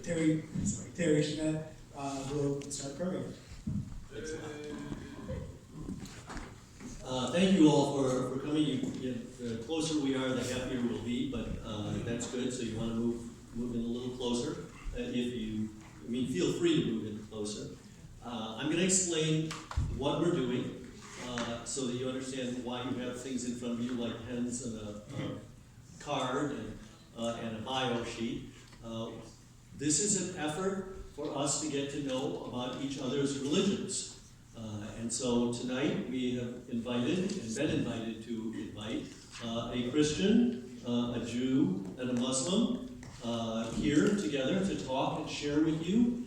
Terry Schmitt will start programming. Thank you all for coming. The closer we are, the happier we'll be, but that's good, so you want to move in a little closer. Feel free to move in closer. I'm going to explain what we're doing so that you understand why you have things in front of you like pens and a card and a bio sheet. This is an effort for us to get to know about each other's religions. And so tonight we have invited and been invited to invite a Christian, a Jew, and a Muslim here together to talk and share with you.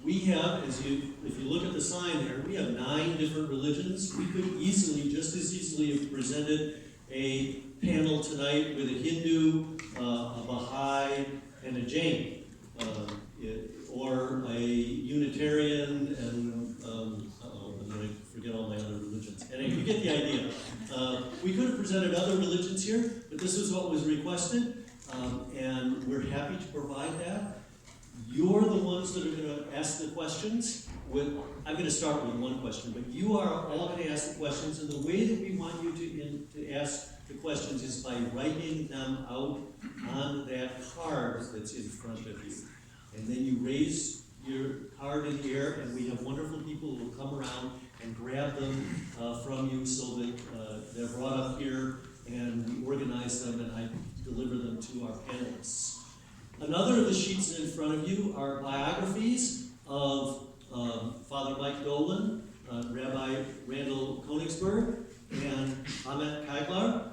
We have, if you look at the sign there, we have 9 different religions. We could just as easily have presented a panel tonight with a Hindu, a Baha'i, and a Jain, or a Unitarian, and I'm going to forget all my other religions. And you get the idea. We could have presented other religions here, but this is what was requested, and we're happy to provide that. You're the ones that are going to ask the questions. I'm going to start with one question, but you are all going to ask the questions, and the way that we want you to ask the questions is by writing them out on that card that's in front of you. And then you raise your card in the air, and we have wonderful people who will come around and grab them from you so that they're brought up here, and we organize them, and I deliver them to our panelists. Another of the sheets in front of you are biographies of Father Mike Dolan, Rabbi Randall Konigsburg, and Ahmet Caglar,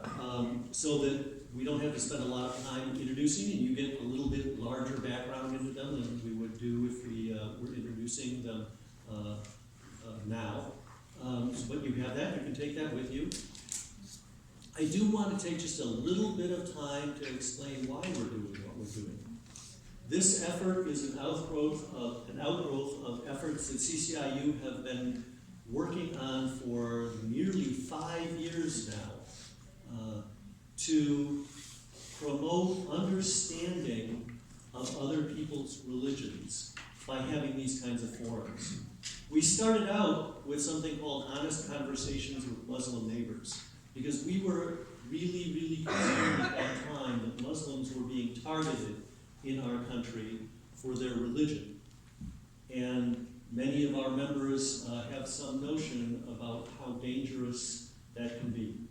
so that we don't have to spend a lot of time introducing, and you get a little bit larger background into them than we would do if we were introducing them now. But you have that, you can take that with you. I do want to take just a little bit of time to explain why we're doing what we're doing. This effort is an outgrowth of efforts that CCIU have been working on for nearly 5 years now to promote understanding of other people's religions by having these kinds of forums. We started out with something called Honest Conversations with Muslim Neighbors, because we were really, really concerned at that time that Muslims were being targeted in our country for their religion. And many of our members have some notion about how dangerous that can be.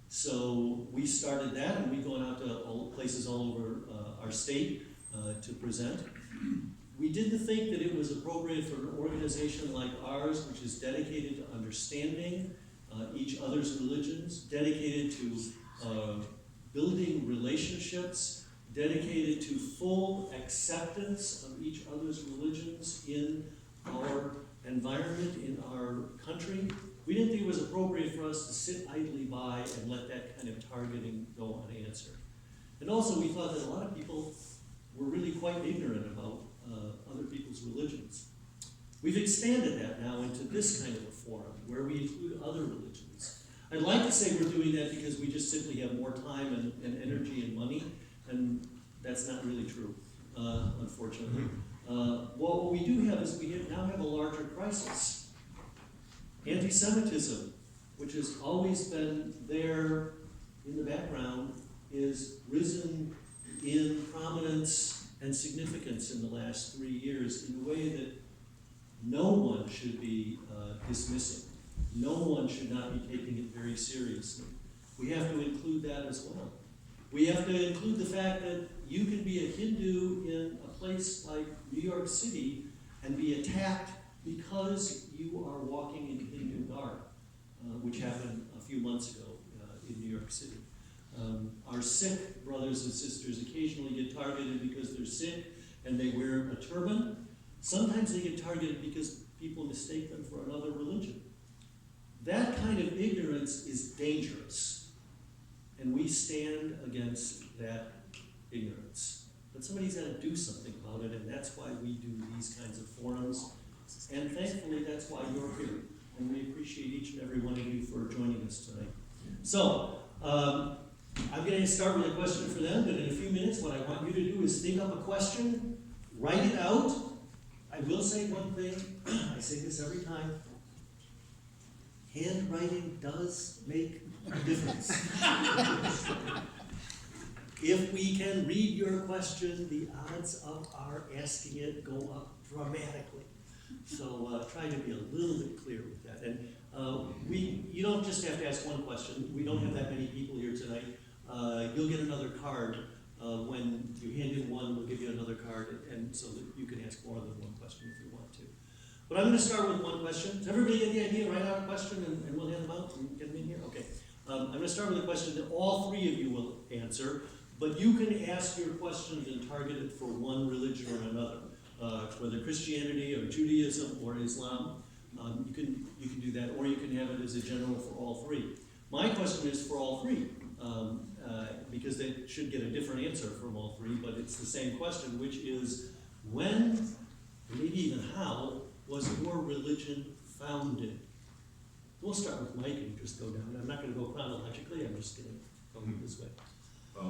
So we started that, and we've gone out to places all over our state to present. We didn't think that it was appropriate for an organization like ours, which is dedicated to understanding each other's religions, dedicated to building relationships, dedicated to full acceptance of each other's religions in our environment, in our country. We didn't think it was appropriate for us to sit idly by and let that kind of targeting go unanswered. And also we thought that a lot of people were really quite ignorant about other people's religions. We've expanded that now into this kind of a forum where we include other religions. I'd like to say we're doing that because we just simply have more time and energy and money, and that's not really true, unfortunately. What we do have is we now have a larger crisis. Anti-Semitism, which has always been there in the background, is risen in prominence and significance in the last 3 years in a way that no one should be dismissing. No one should not be taking it very seriously. We have to include that as well. We have to include the fact that you can be a Hindu in a place like New York City and be attacked because you are walking in Hindu garb, which happened a few months ago in New York City. Our Sikh brothers and sisters occasionally get targeted because they're Sikh and they wear a turban. Sometimes they get targeted because people mistake them for another religion. That kind of ignorance is dangerous, and we stand against that ignorance. But somebody's got to do something about it, and that's why we do these kinds of forums. And thankfully, that's why you're here. And we appreciate each and every one of you for joining us tonight. So, I'm going to start with a question for them, but in a few minutes, what I want you to do is think up a question, write it out. I will say one thing, I say this every time. Handwriting does make a difference. If we can read your question, the odds of our asking it go up dramatically. So try to be a little bit clear with that. And you don't just have to ask one question. We don't have that many people here tonight. You'll get another card. When you hand in one, we'll give you another card, and so that you can ask more than one question if you want to. But I'm going to start with one question. Does everybody get the idea? Write out a question, and we'll hand them out and get them in here? Okay. I'm going to start with a question that all three of you will answer, but you can ask your questions and target it for one religion or another, whether Christianity or Judaism or Islam. You can do that, or you can have it as a general for all three. My question is for all three, because they should get a different answer from all three, but it's the same question, which is when, maybe even how, was your religion founded? We'll start with Mike and just go down. I'm not going to go chronologically, I'm just going to go this way. I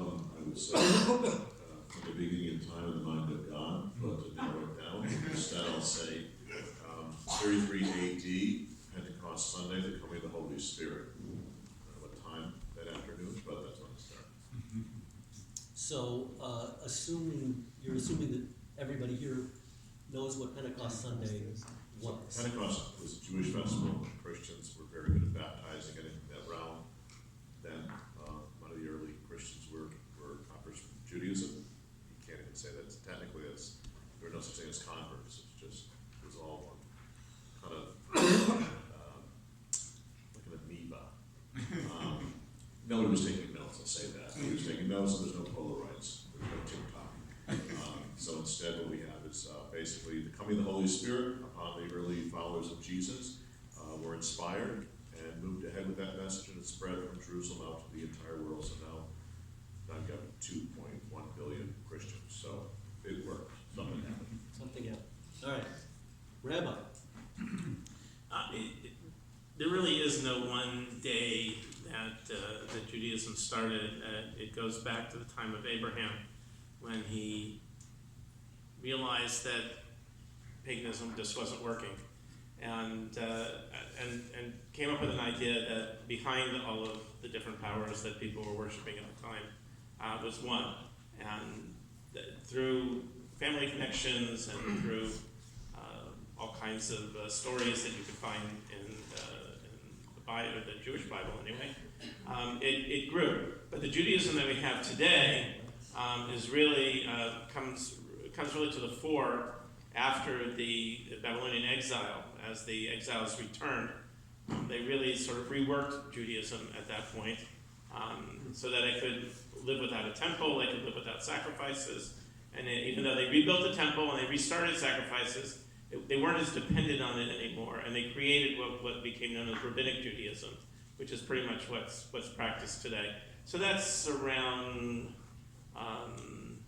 would say from the beginning of time in the mind of God, but to narrow it down, instead I'll say 33 AD, Pentecost Sunday, the coming of the Holy Spirit. I don't know what time that afternoon, but that's when it started. So, you're assuming that everybody here knows what Pentecost Sunday was. Pentecost was a Jewish festival. Christians were very good at baptizing and in that round. Then one of the early Christians were converts from Judaism. You can't even say that technically there were no such thing as converts. It was all one kind of like an amoeba. Nobody was taking notes, I'll say that. Nobody was taking notes, and there's no Polaroids, there's no TikTok. So instead what we have is basically the coming of the Holy Spirit upon the early followers of Jesus were inspired and moved ahead with that message, and it spread from Jerusalem out to the entire world. So now I've got 2.1 billion Christians. So it worked. Something happened. Something happened. All right. Rabbi. There really is no one day that Judaism started. It goes back to the time of Abraham, when he realized that paganism just wasn't working, and came up with an idea that behind all of the different powers that people were worshiping at the time was one, and through family connections and through all kinds of stories that you could find in the Bible, or the Jewish Bible anyway, it grew. But the Judaism that we have today is really comes really to the fore after the Babylonian exile. As the exiles returned, they really sort of reworked Judaism at that point, so that they could live without a temple, they could live without sacrifices, and even though they rebuilt the temple and they restarted sacrifices, they weren't as dependent on it anymore, and they created what became known as Rabbinic Judaism, which is pretty much what's practiced today. So that's around I'm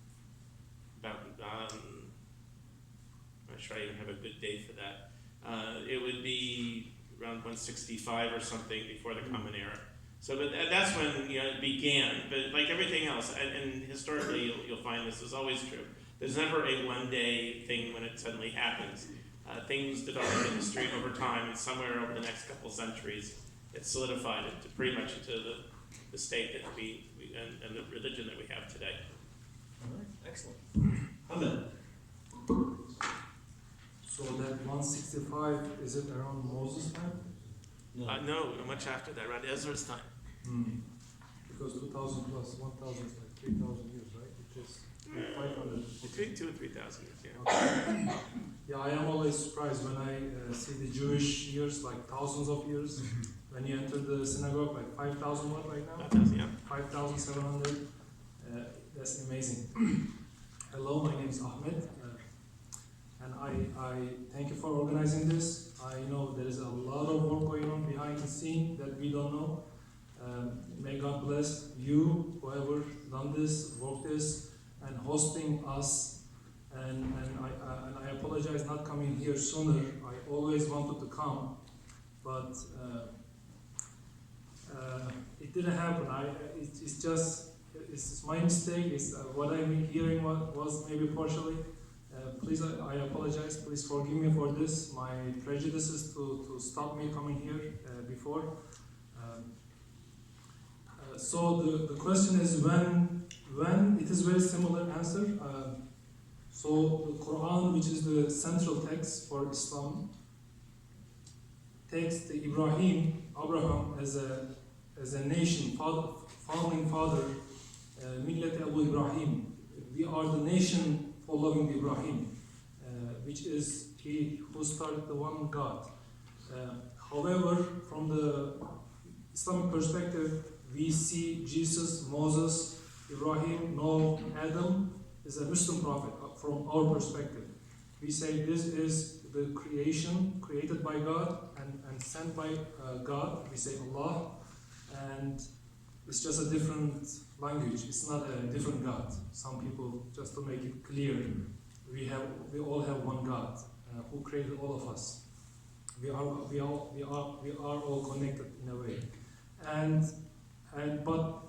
not sure I even have a good date for that. It would be around 165 or something before the Common Era. So, but that's when it began. But like everything else, and historically you'll find this is always true. There's never a one-day thing when it suddenly happens. Things develop in history over time, and somewhere over the next couple centuries, it's solidified into pretty much into the state that we and the religion that we have today. All right, excellent. Ahmet. So that 165, is it around Moses' time? No, much after that, around Ezra's time. Because 2,000 plus 1,000 is like 3,000 years, right? Which is 500. Between 2,000 and 3,000 years, yeah. Okay. Yeah, I am always surprised when I see the Jewish years, like thousands of years. When you enter the synagogue, like 5,000 what right now? 5,000, yeah. 5,700. That's amazing. Hello, my name is Ahmet. And I thank you for organizing this. I know there is a lot of work going on behind the scene that we don't know. May God bless you, whoever done this, worked this, and hosting us. And I apologize not coming here sooner. I always wanted to come, but It didn't happen. It's my mistake. It's what I'm hearing was maybe partially. Please, I apologize. Please forgive me for this. My prejudices to stop me coming here before. So the question is when it is very similar answer. So the Quran, which is the central text for Islam, takes the Abraham as a nation, founding father, Millet Abu Ibrahim. We are the nation following Ibrahim, which is he who started the one God. However, from the Islamic perspective, we see Jesus, Moses, Ibrahim, Noah, Adam is a Muslim prophet from our perspective. We say this is the creation created by God and sent by God. We say Allah, and it's just a different language. It's not a different God. Some people, just to make it clear, we all have one God who created all of us. We are all connected in a way, but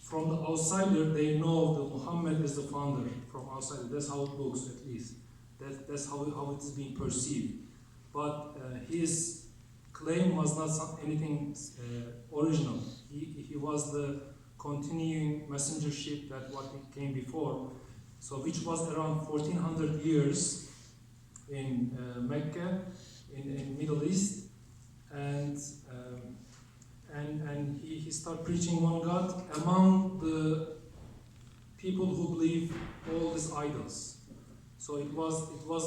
from the outsider, they know that Muhammad is the founder. From outside, that's how it looks, at least. That's how it is being perceived. But his claim was not anything original. He was the continuing messengership that what came before. So which was around 1400 years in Mecca, in Middle East, and he started preaching one God among the people who believe all these idols. So it wasn't one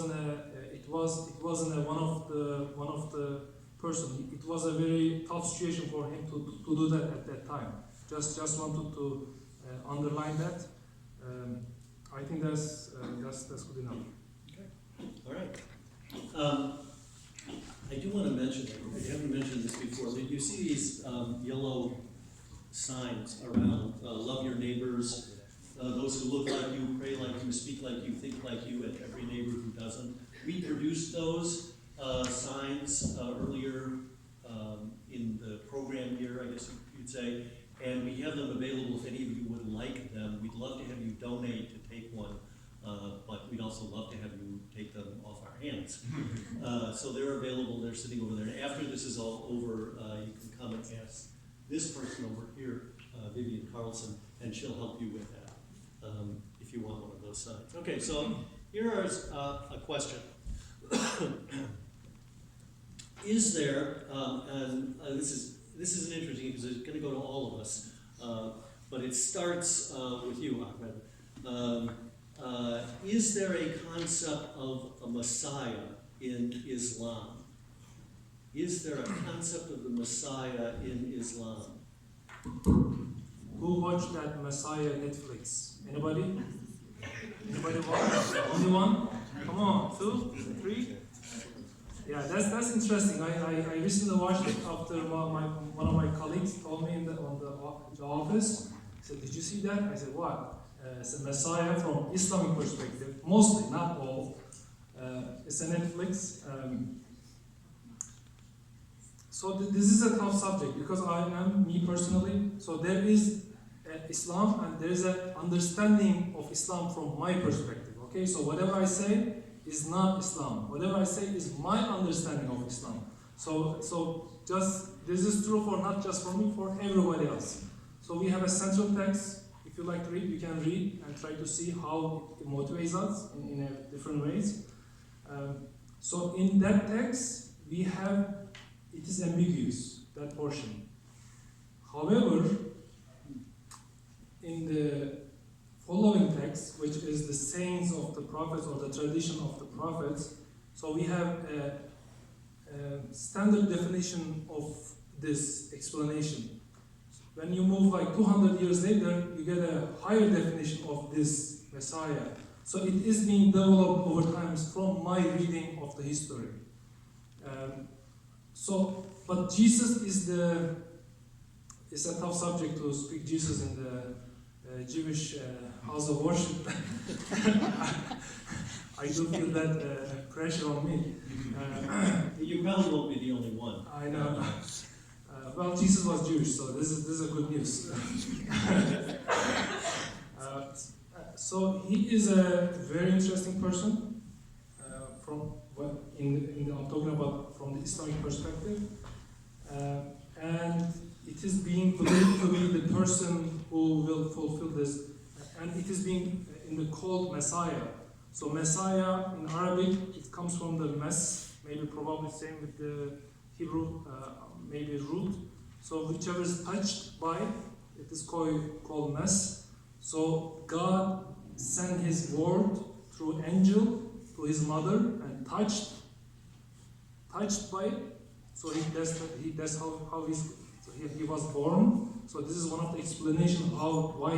of the person. It was a very tough situation for him to do that at that time. Just wanted to underline that. I think that's good enough. Okay. All right. I do want to mention, I haven't mentioned this before, but you see these yellow signs around, love your neighbors, those who look like you, pray like you, speak like you, think like you, and every neighbor who doesn't. We produced those signs earlier in the program year, I guess you'd say, and we have them available if any of you would like them. We'd love to have you donate to take one, but we'd also love to have you take them off our hands. So they're available, they're sitting over there. And after this is all over, you can come and ask this person over here, Vivian Carlson, and she'll help you with that if you want one of those signs. Okay, so here is a question. Is there, and this is interesting because it's going to go to all of us, but it starts with you, Ahmed. Is there a concept of a Messiah in Islam? Is there a concept of the Messiah in Islam? Who watched that Messiah Netflix? Anybody? Anybody watch? Only one? Come on, 2, 3? Yeah, that's interesting. I recently watched it after one of my colleagues told me on the office. He said, "Did you see that?" I said, "What?" It's a Messiah from Islamic perspective, mostly, not all. It's a Netflix. So this is a tough subject because me personally, so there is Islam and there is an understanding of Islam from my perspective. Okay, so whatever I say is not Islam. Whatever I say is my understanding of Islam. So just this is true for not just for me, for everybody else. So we have a central text. If you like to read, you can read and try to see how it motivates us in different ways. So in that text, we have, it is ambiguous, that portion. However, in the following text, which is the sayings of the prophets or the tradition of the prophets, so we have a standard definition of this explanation. When you move like 200 years later, you get a higher definition of this Messiah. So it is being developed over time from my reading of the history. But Jesus is it's a tough subject to speak Jesus in the Jewish house of worship. I do feel that pressure on me. You probably won't be the only one. I know. Well, Jesus was Jewish, so this is a good news. So he is a very interesting person. I'm talking about from the Islamic perspective, and it is being believed to be the person who will fulfill this, and it is being called Messiah. So Messiah in Arabic, it comes from the mes, maybe probably same with the Hebrew, maybe root. So whichever is touched by, it is called mes. So God sent His word through angel to His mother and touched by it. So that's how he was born. So this is one of the explanations why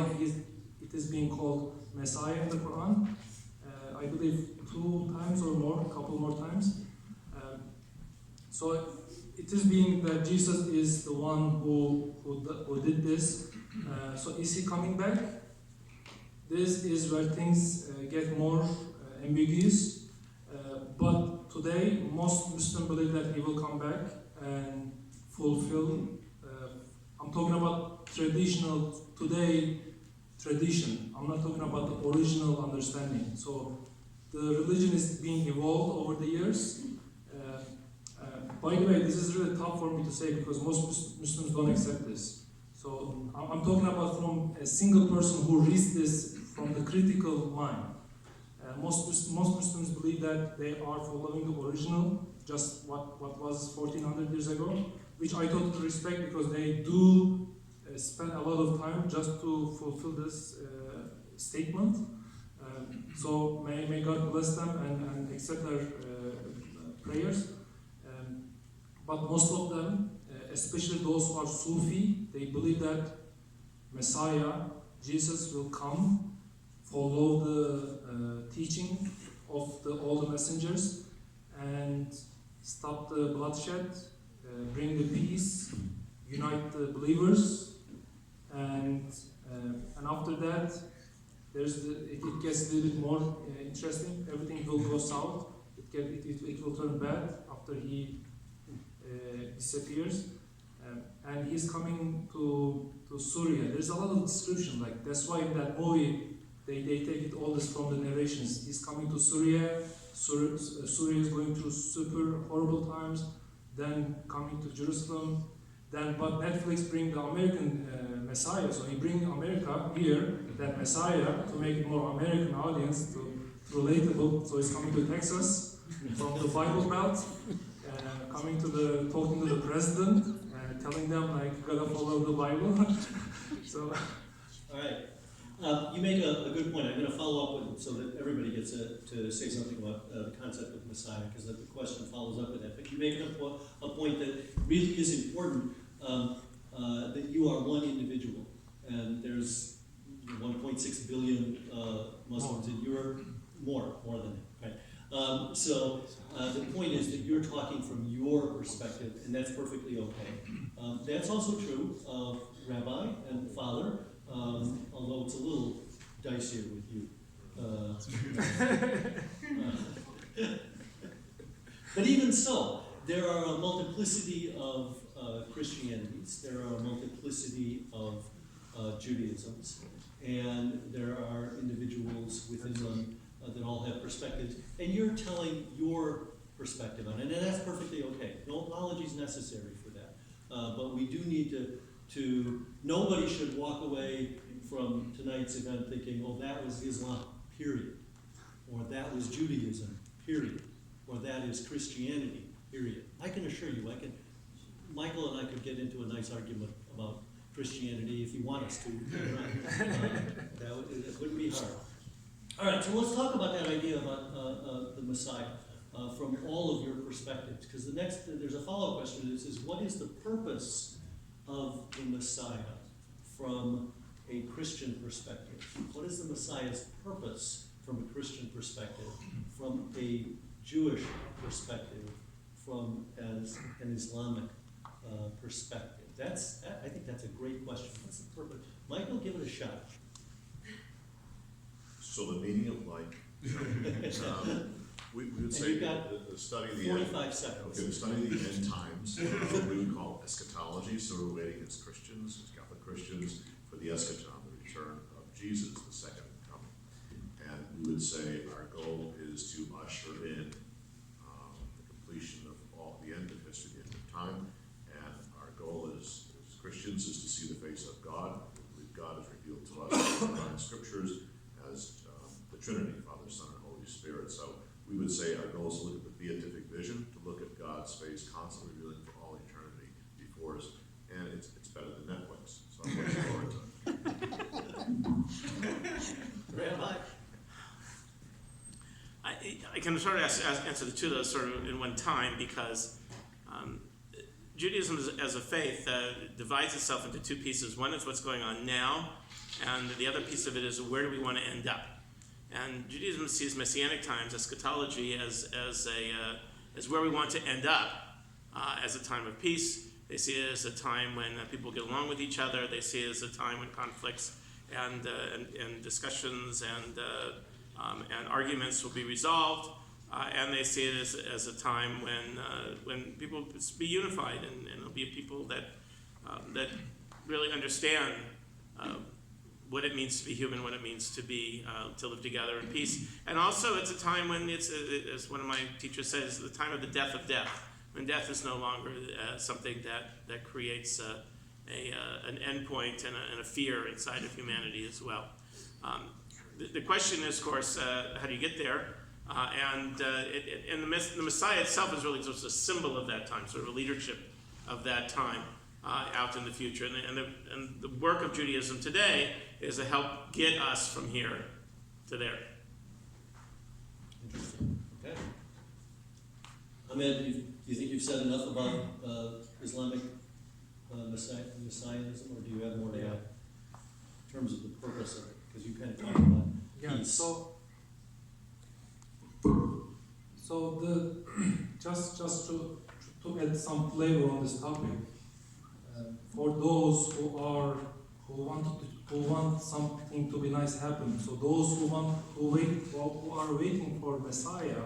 it is being called Messiah in the Quran. I believe 2 times or more, a couple more times. So it is being that Jesus is the one who did this. So is He coming back? This is where things get more ambiguous. But today, most Muslims believe that He will come back and fulfill. I'm talking about tradition. I'm not talking about the original understanding. So the religion is being evolved over the years. By the way, this is really tough for me to say because most Muslims don't accept this. So I'm talking about from a single person who reads this from the critical mind. Most Muslims believe that they are following the original, just what was 1400 years ago, which I totally respect because they do spend a lot of time just to fulfill this statement. So may God bless them and accept their prayers. But most of them, especially those who are Sufi, they believe that Messiah, Jesus, will come, follow the teaching of all the messengers, and stop the bloodshed, bring the peace, unite the believers, and after that, it gets a little bit more interesting. Everything will go south. It will turn bad after he disappears, and he's coming to Syria. There's a lot of description, like that's why in that movie they take it all this from the narrations. He's coming to Syria. Syria is going through super horrible times. Then coming to Jerusalem. But Netflix bring the American Messiah, so he bring America here, that Messiah, to make it more American audience, to relatable. So he's coming to Texas from the Bible Belt. Coming talking to the president, telling them like you gotta follow the Bible. So, all right, you make a good point. I'm going to follow up with so that everybody gets to say something about the concept of Messiah, because the question follows up with that. But you make a point that really is important. That you are one individual, and there's 1.6 billion Muslims in Europe, more than that, right? So the point is that you're talking from your perspective, and that's perfectly okay. That's also true of Rabbi and Father, although it's a little dicier with you. But even so, there are a multiplicity of Christianities, there are a multiplicity of Judaisms, and there are individuals within them that all have perspectives, and you're telling your perspective on it, and that's perfectly okay. No apologies necessary for that. But we do need to nobody should walk away from tonight's event thinking, oh, that was Islam, period. Or that was Judaism, period. Or that is Christianity, period. I can assure you, Michael and I could get into a nice argument about Christianity if you want us to. That wouldn't be hard. All right, so let's talk about that idea about the Messiah from all of your perspectives, because there's a follow-up question that says, what is the purpose of the Messiah from a Christian perspective? What is the Messiah's purpose from a Christian perspective, from a Jewish perspective, from an Islamic perspective? I think that's a great question. What's the purpose? Michael, give it a shot. So the meaning of life, We would And say you've got the study of the end. 45 seconds. Okay, the study of the end times, we would call eschatology, so we're waiting as Christians, as Catholic Christians, for the eschaton, the return of Jesus, the second coming. And we would say our goal is to usher in the completion of the end of history, the end of time, and our goal as Christians is to see the face of God. We believe God is revealed to us in the divine scriptures as the Trinity, Father, Son, and Holy Spirit. So we would say our goal is to look at the beatific vision, to look at God's face constantly revealing for all eternity before us, and it's better than Netflix. So I'm looking forward to it. Rabbi? I can sort of answer the two of those sort of in one time, because Judaism as a faith divides itself into two pieces. One is what's going on now, and the other piece of it is where do we want to end up. And Judaism sees Messianic times, eschatology, as where we want to end up, as a time of peace. They see it as a time when people get along with each other. They see it as a time when conflicts and discussions and arguments will be resolved, and they see it as a time when people will be unified, and it'll be people that really understand what it means to be human, what it means to be to live together in peace. And also, it's a time when it's, as one of my teachers says, the time of the death of death, when death is no longer something that creates an endpoint and a fear inside of humanity as well. The question is, of course, how do you get there? And the Messiah itself is really just a symbol of that time, sort of a leadership of that time out in the future. And the work of Judaism today is to help get us from here to there. Interesting. Okay. Ahmed, do you think you've said enough about Islamic messianism, or do you have more to add in terms of the purpose of it? Because you kind of talked about peace. So the just to add some flavor on this topic, for those who want something to be nice happen. So those who are waiting for Messiah,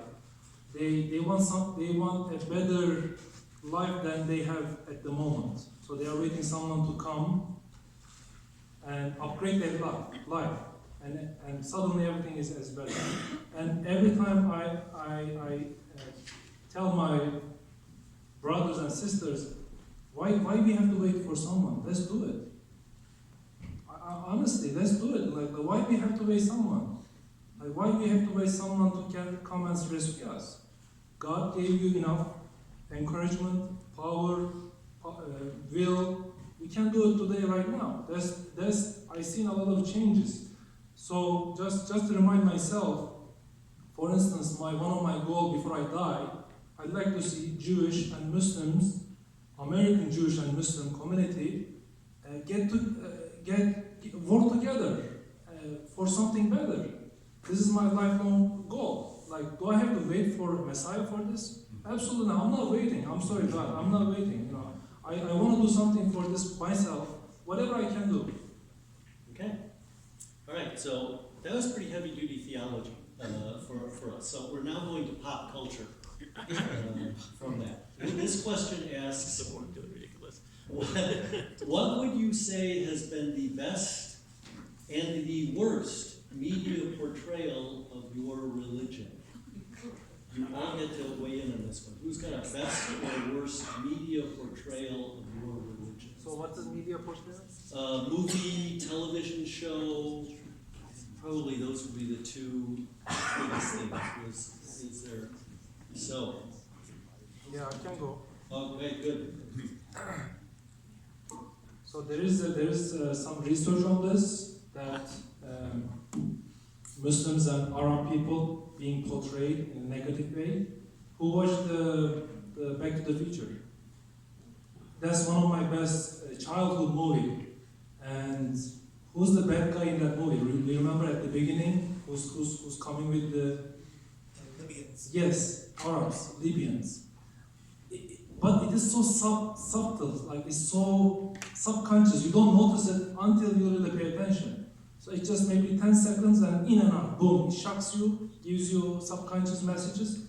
they want a better life than they have at the moment. So they are waiting someone to come and upgrade their life. And suddenly everything is better. And every time I tell my brothers and sisters, why we have to wait for someone? Let's do it. Honestly, let's do it. Like, why we have to wait someone? Like, why we have to wait someone to come and rescue us? God gave you enough encouragement, power, will. We can do it today, right now. I've seen a lot of changes. So just to remind myself, for instance, one of my goals before I die, I'd like to see Jewish and Muslims, American Jewish and Muslim community, work together for something better. This is my lifelong goal. Like, do I have to wait for Messiah for this? Absolutely not. I'm not waiting. I'm sorry, God. I'm not waiting. You know, I want to do something for this myself. Whatever I can do. Okay. All right. So that was pretty heavy-duty theology for us. So we're now going to pop culture from that. This question asks, what would you say has been the best and the worst media portrayal of your religion? You all get to weigh in on this one. Who's got a best or worst media portrayal of your religion? So what is media portrayal? Movie, television show, probably those would be the two biggest things. Is there? So. Yeah, I can go. Okay, good. So there is some research on this, that Muslims and Arab people being portrayed in a negative way. Who watched the Back to the Future? That's one of my best childhood movie. And who's the bad guy in that movie? Do you remember at the beginning who's coming with the Libyans. Yes, Arabs, Libyans. But it is so subtle, like it's so subconscious. You don't notice it until you really pay attention. So it's just maybe 10 seconds and in and out, boom, it shocks you, gives you subconscious messages.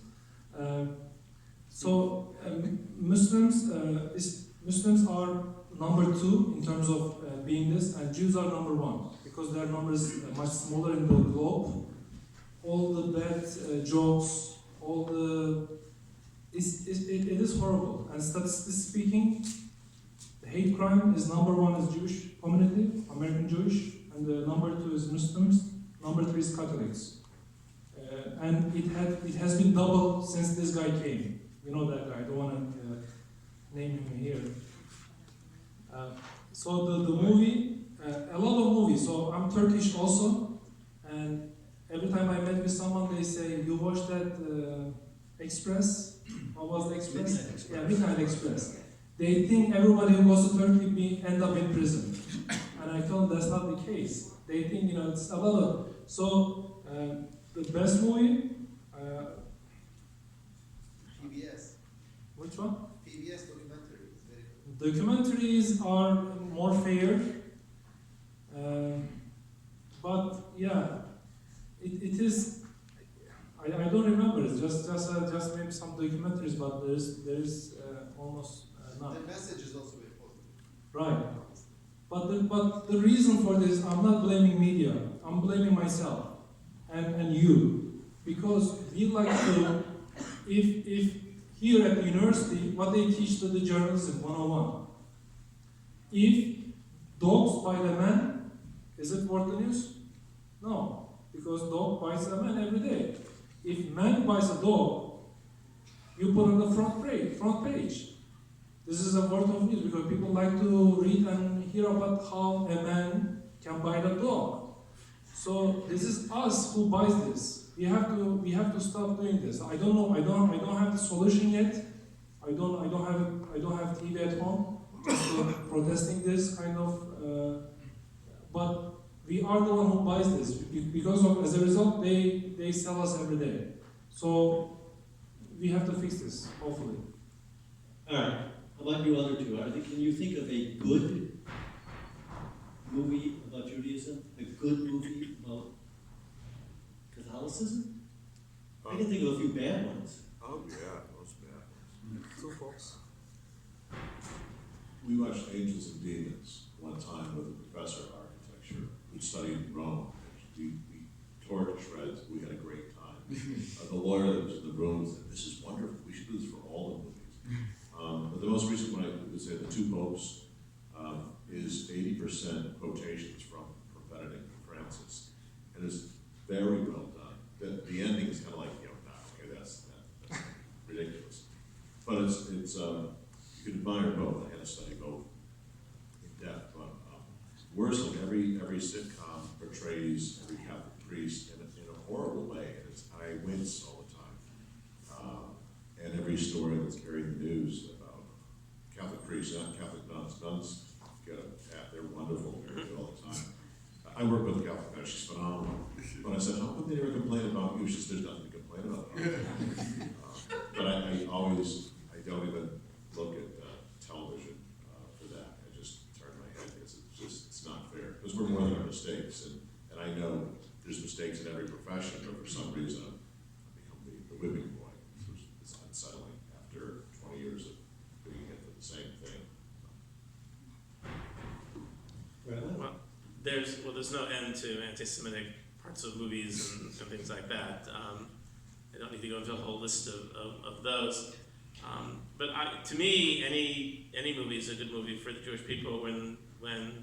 Muslims are number 2 in terms of being this, and Jews are number 1 because their numbers are much smaller in the globe. All the bad jokes, all the it is horrible. And statistically speaking, the hate crime is number 1 is Jewish community, American Jewish, and the number 2 is Muslims, number 3 is Catholics. And it has been doubled since this guy came. You know that guy. I don't want to name him here. So the movie, a lot of movies. So I'm Turkish also, and every time I met with someone, they say, "You watched that Express? What was the Express? Midnight Express. Yeah, Midnight Express." They think everybody who goes to Turkey end up in prison, and I told them that's not the case. They think it's a lot of so. The best movie, PBS. which one? PBS documentary is very good. Documentaries are more fair, but yeah, it is. I don't remember. It's just maybe some documentaries, but there is almost none. The message is also very positive. Right. But the reason for this, I'm not blaming media. I'm blaming myself and you, because we like to, if here at the university, what they teach to the journalism 101, if dogs bite a man, is it worth the news? No, because dog bites a man every day. If man bites a dog, you put on the front page. This is a word of news because people like to read and hear about how a man can bite a dog. So this is us who buys this. We have to stop doing this. I don't know. I don't have the solution yet. I don't have TV at home. So protesting this kind of. But we are the one who buys this because as a result they sell us every day. So we have to fix this. Hopefully. All right. How about you other two? Can you think of a good movie about Judaism? A good movie about Catholicism? I can think of a few bad ones. Oh, yeah, those bad ones. Two folks. We watched Angels and Demons one time with a professor of architecture who studied Rome. We tore it to shreds. We had a great time. The lawyer that was in the room said, "This is wonderful. We should do this for all the movies." But the most recent one, I would say, The Two Popes, is 80% quotations from Benedict and Francis, and it's very well done. The ending is kind of like, okay, that's ridiculous. But it's you can admire both. I had to study both in depth. But worse, like every sitcom portrays every Catholic priest in a horrible way, and I wince all the time. And every story that's carried the news about Catholic priests, not Catholic nuns. Nuns get they're wonderful, they're good all the time. I work with a Catholic nun, she's phenomenal. But I said, how come they never complain about you? She says, there's nothing to complain about. But I don't even look at television for that. I just turn my head because it's not fair. Because we're more than our mistakes. And I know there's mistakes in every profession, but for some reason I've become the whipping boy. It's unsettling after 20 years of being hit for the same thing. Well, There's no end to anti-Semitic parts of movies and things like that. I don't need to go into a whole list of those. But to me, any movie is a good movie for the Jewish people when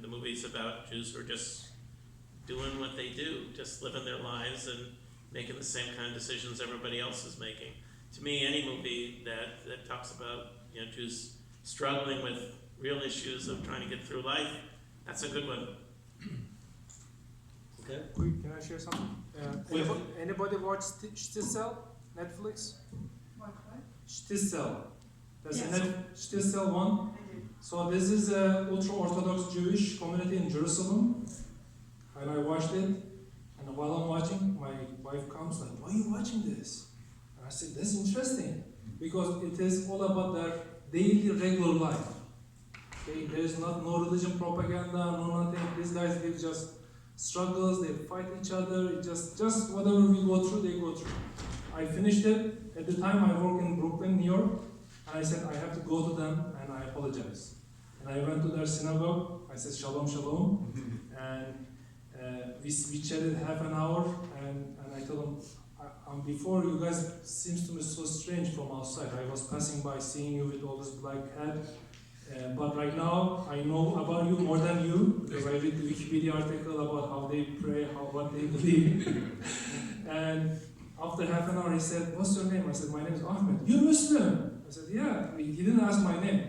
the movie's about Jews who are just doing what they do, just living their lives and making the same kind of decisions everybody else is making. To me, any movie that talks about Jews struggling with real issues of trying to get through life, that's a good one. okay. Can I share something? Anybody watch Shtisel? Netflix? What? Shtisel. That's Yes. Shtisel 1. So this is an ultra-Orthodox Jewish community in Jerusalem. And I watched it. And while I'm watching, my wife comes like, why are you watching this? And I said, that's interesting. Because it is all about their daily, regular life. Okay? There is no religion propaganda, no nothing. These guys live just struggles, they fight each other, just whatever we go through, they go through. I finished it. At the time I worked in Brooklyn, New York, and I said I have to go to them and I apologize. And I went to their synagogue, I said shalom, shalom, and we chatted half an hour, and I told them, before you guys seems to me so strange from outside. I was passing by seeing you with all this black hat, but right now I know about you more than you, because I read the Wikipedia article about how they pray, what they believe. And after half an hour he said, what's your name? I said, my name is Ahmet. You're Muslim? I said, yeah. He didn't ask my name.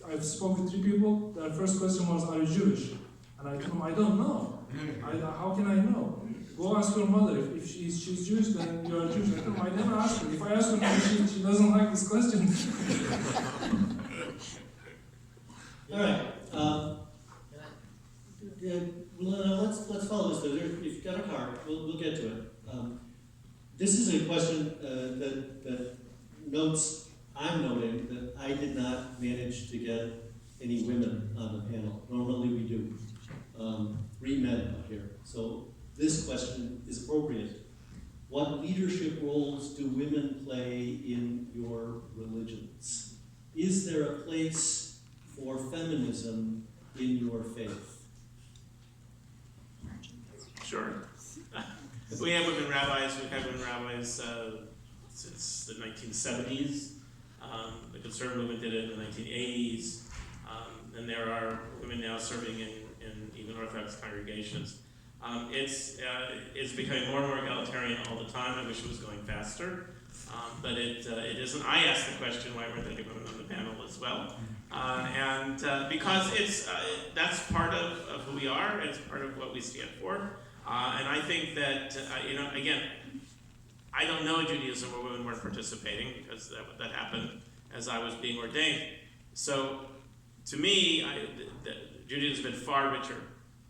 I've spoken with 3 people. Their first question was, are you Jewish? And I told him, I don't know. How can I know? Go ask your mother. If she's Jewish, then you are Jewish. I told him, I never asked her. If I ask her, she doesn't like this question. All right. Let's follow this. If you've got a card, we'll get to it. This is a question that I'm noting that I did not manage to get any women on the panel. Normally we do. 3 men up here. So this question is appropriate. What leadership roles do women play in your religions? Is there a place for feminism in your faith? Sure. We have women rabbis. We've had women rabbis since the 1970s. The conservative movement did it in the 1980s. And there are women now serving in even Orthodox congregations. It's becoming more and more egalitarian all the time. I wish it was going faster. But it isn't. I asked the question, why weren't there any women on the panel as well? Because that's part of who we are. It's part of what we stand for. And I think that, again, I don't know Judaism where women weren't participating, because that happened as I was being ordained. So, to me, Judaism has been far richer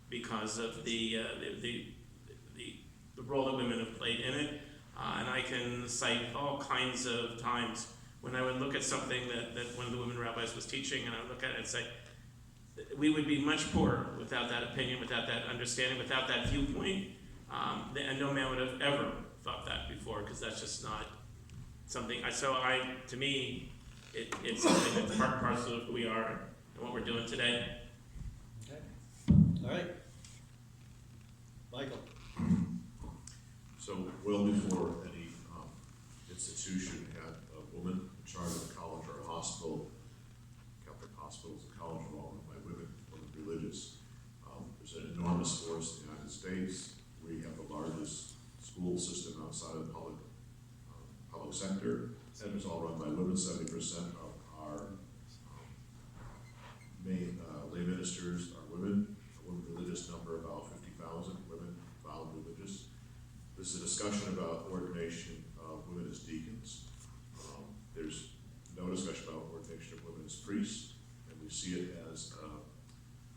because of the role that women have played in it. And I can cite all kinds of times when I would look at something that one of the women rabbis was teaching, and I would look at it and say, we would be much poorer without that opinion, without that understanding, without that viewpoint. And no man would have ever thought that before, because that's just not something. To me, it's something that's part and parcel of who we are and what we're doing today. Okay. All right. Michael. So well before any institution had a woman in charge of a college or a hospital, Catholic hospitals and colleges were all run by women religious. There's an enormous force in the United States. We have the largest school system outside of the public sector. And it's all run by women. 70% of our main lay ministers are women. A women religious number, about 50,000 women, vowed religious. This is a discussion about ordination of women as deacons. There's no discussion about ordination of women as priests, and we see it as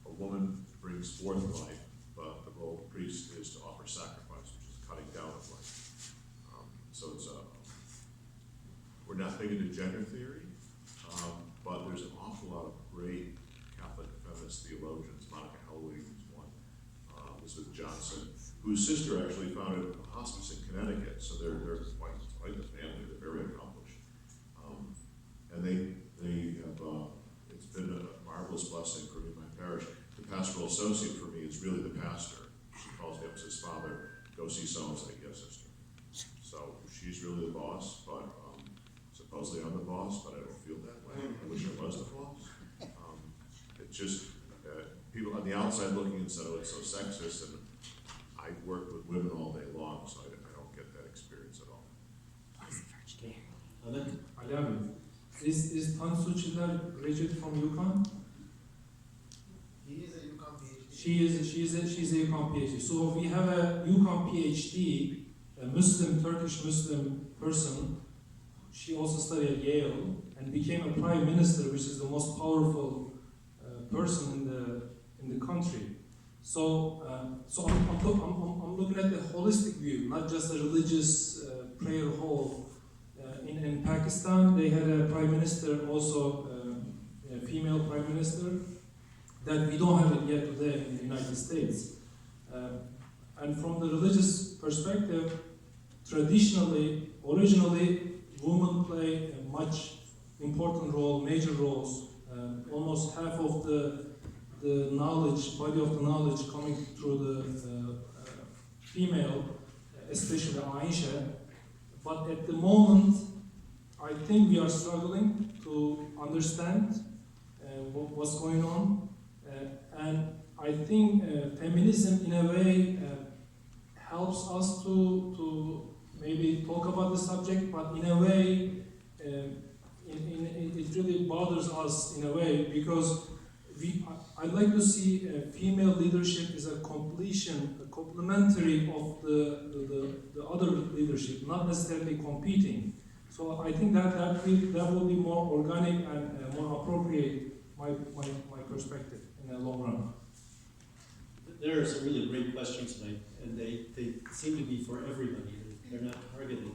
a woman brings forth life, but the role of the priest is to offer sacrifice, which is cutting down of life. So it's we're not big into gender theory, but there's an awful lot of great Catholic feminist theologians. Monica Hellwig is one. Elizabeth Johnson, whose sister actually founded a hospice in Connecticut, so they're quite the family. They're very accomplished, and they have. It's been a marvelous blessing for me in my parish. The pastoral associate for me is really the pastor. She calls me up and says, "Father, go see so-and-so." I say, "Yes, sister." So she's really the boss, but supposedly I'm the boss, but I don't feel that way. I wish I was the boss. It's just people on the outside looking and say, "Oh, it's so sexist," and I work with women all day long, so I don't get that experience at all. I love it. Is Tansu Çiller graduate from UCONN? He is a UCONN PhD. She's a UCONN PhD. So we have a UCONN PhD, a Turkish Muslim person. She also studied at Yale and became a prime minister, which is the most powerful person in the country. So I'm looking at the holistic view, not just a religious prayer hall. In Pakistan, they had a prime minister, also a female prime minister, that we don't have it yet today in the United States. And from the religious perspective, traditionally, originally, women play a much important role, major roles. Almost half of the knowledge, body of the knowledge coming through the female, especially Aisha. But at the moment, I think we are struggling to understand what's going on. And I think feminism, in a way, helps us to maybe talk about the subject, but in a way, it really bothers us in a way, because I'd like to see female leadership as a completion, a complementary of the other leadership, not necessarily competing. So I think that will be more organic and more appropriate, my perspective in the long run. There are some really great questions tonight, and they seem to be for everybody. They're not targeted.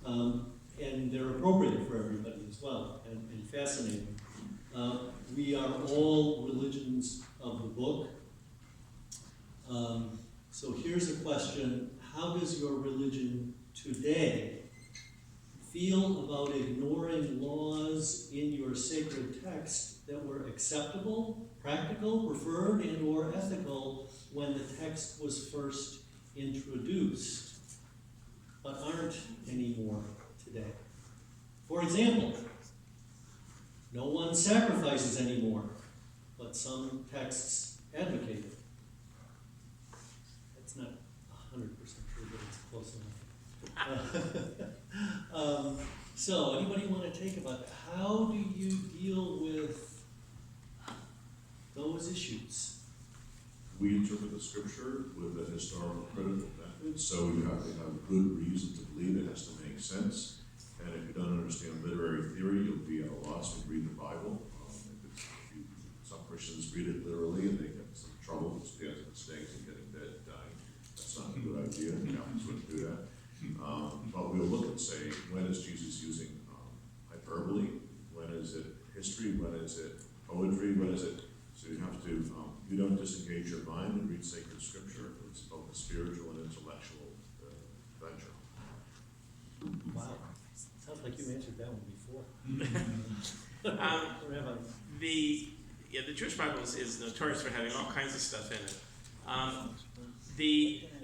And they're appropriate for everybody as well, and fascinating. We are all religions of the book. So here's a question: how does your religion today feel about ignoring laws in your sacred text that were acceptable, practical, preferred, and/or ethical when the text was first introduced, but aren't anymore today? For example, no one sacrifices anymore, but some texts advocate it. That's not 100% true, but it's close enough. So, anybody want to take about that? How do you deal with those issues? We interpret the scripture with a historical critical method, so you have to have good reason to believe it has to make sense. And if you don't understand literary theory, you'll be at a loss when you read the Bible. Some Christians read it literally and they get some trouble with mistakes and getting dead, dying. That's not a good idea. Catholics wouldn't do that. But we'll look and say, when is Jesus using hyperbole? When is it history? When is it poetry? When is it? So you have to, you don't disengage your mind and read sacred scripture. It's both a spiritual and intellectual venture. Wow. Sounds like you answered that one before. The Jewish Bible is notorious for having all kinds of stuff in it.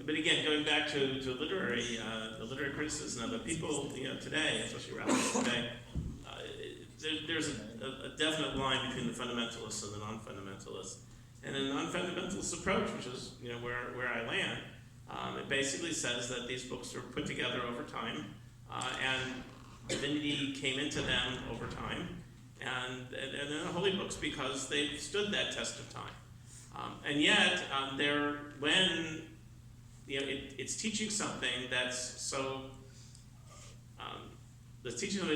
But again, going back to the literary criticism of the people, today, especially rabbis today, there's a definite line between the fundamentalists and the non-fundamentalists. And in the non-fundamentalist approach, which is where I land, it basically says that these books were put together over time, and divinity came into them over time, and then the holy books because they've stood that test of time. And yet, when it's teaching something that's so the teaching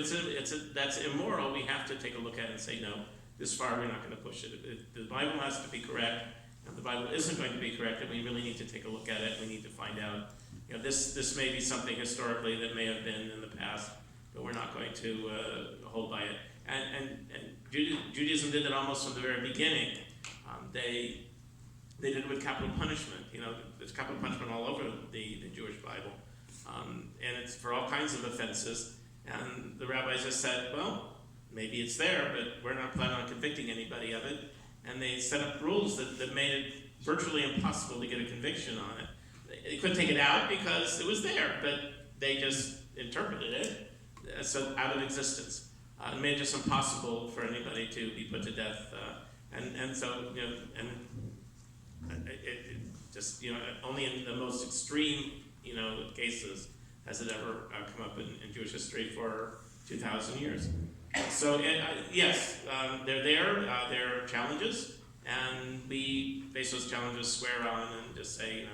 that's immoral, we have to take a look at it and say, no, this far we're not going to push it. The Bible has to be correct. If the Bible isn't going to be correct, then we really need to take a look at it. We need to find out, this may be something historically that may have been in the past, but we're not going to hold by it. And Judaism did that almost from the very beginning. They did it with capital punishment. There's capital punishment all over the Jewish Bible. And it's for all kinds of offenses. And the rabbis just said, well, maybe it's there, but we're not planning on convicting anybody of it. And they set up rules that made it virtually impossible to get a conviction on it. They couldn't take it out because it was there, but they just interpreted it so out of existence. It made it just impossible for anybody to be put to death. And so, it just, only in the most extreme, cases has it ever come up in Jewish history for 2,000 years. So, yes, they're there, they're challenges, and we face those challenges, swear on, and just say,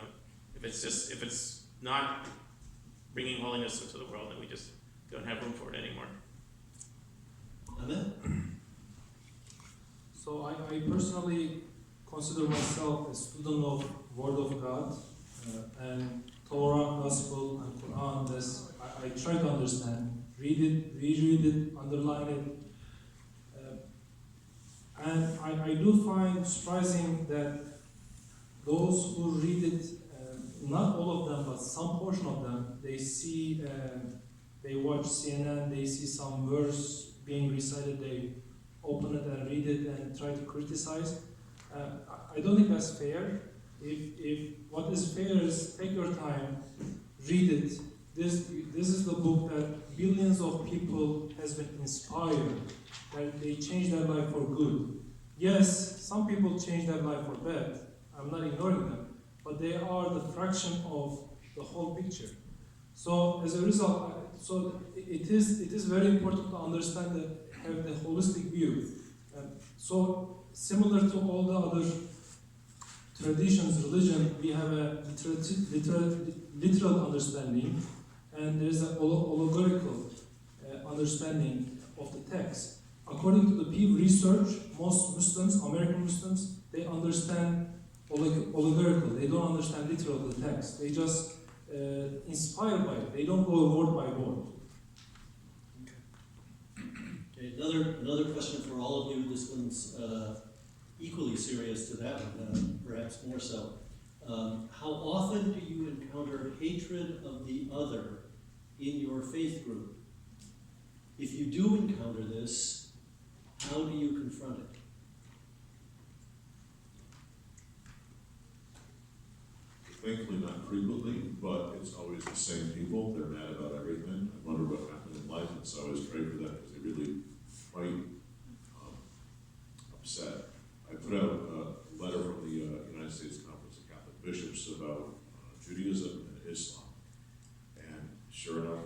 if it's not bringing holiness into the world, then we just don't have room for it anymore. Amen. So I personally consider myself a student of Word of God, and Torah, Gospel, and Quran. I try to understand, read it, reread it, underline it. And I do find surprising that those who read it not all of them, but some portion of them, they see, they watch CNN, they see some verse being recited, they open it and read it and try to criticize. I don't think that's fair. If what is fair is take your time, read it. This is the book that billions of people has been inspired, that they change their life for good. Yes, some people change their life for bad. I'm not ignoring them, but they are the fraction of the whole picture. So as a result, it is very important to understand have the holistic view. So similar to all the other traditions, religion, we have a literal understanding, and there is an allegorical understanding of the text. According to the Pew research, most Muslims, American Muslims, they understand allegorical. They don't understand literal the text. They just inspired by it. They don't go word by word. Okay, another question for all of you. This one's equally serious to that one, perhaps more so. How often do you encounter hatred of the other in your faith group? If you do encounter this, how do you confront it? Thankfully, not frequently, but it's always the same people. They're mad about everything. I wonder what happened in life, and so I always pray for that because they're really quite upset. I put out a letter from the United States Conference of Catholic Bishops about Judaism and Islam. And sure enough,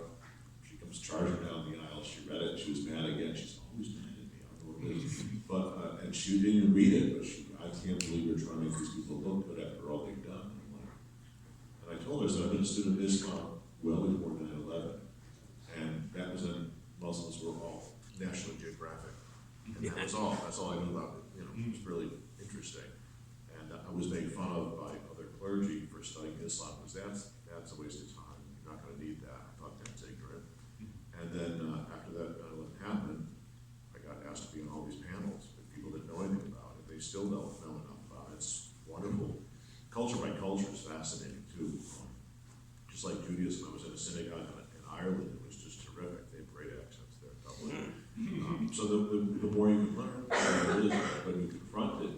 she comes charging down the aisle. She read it. She was mad again. She's always mad at me. I don't know what it is. But, and she didn't even read it, but I can't believe you're trying to make these people look good after all they've done. And I told her, so I've been a student of Islam well before 9/11. And that was when Muslims were all National Geographic. And that was all. That's all I knew about it. You know, it was really interesting. And I was made fun of by other clergy for studying Islam, because that's a waste of time. You're not going to need that. I thought that's ignorant. And then after that happened, I got asked to be on all these panels with people that know anything about it. They still don't know enough about it. It's wonderful. Culture by culture is fascinating too. Just like Judaism, I was in a synagogue in Ireland. It was just terrific. They have great accents there. So the more you can learn, it is, when you confront it,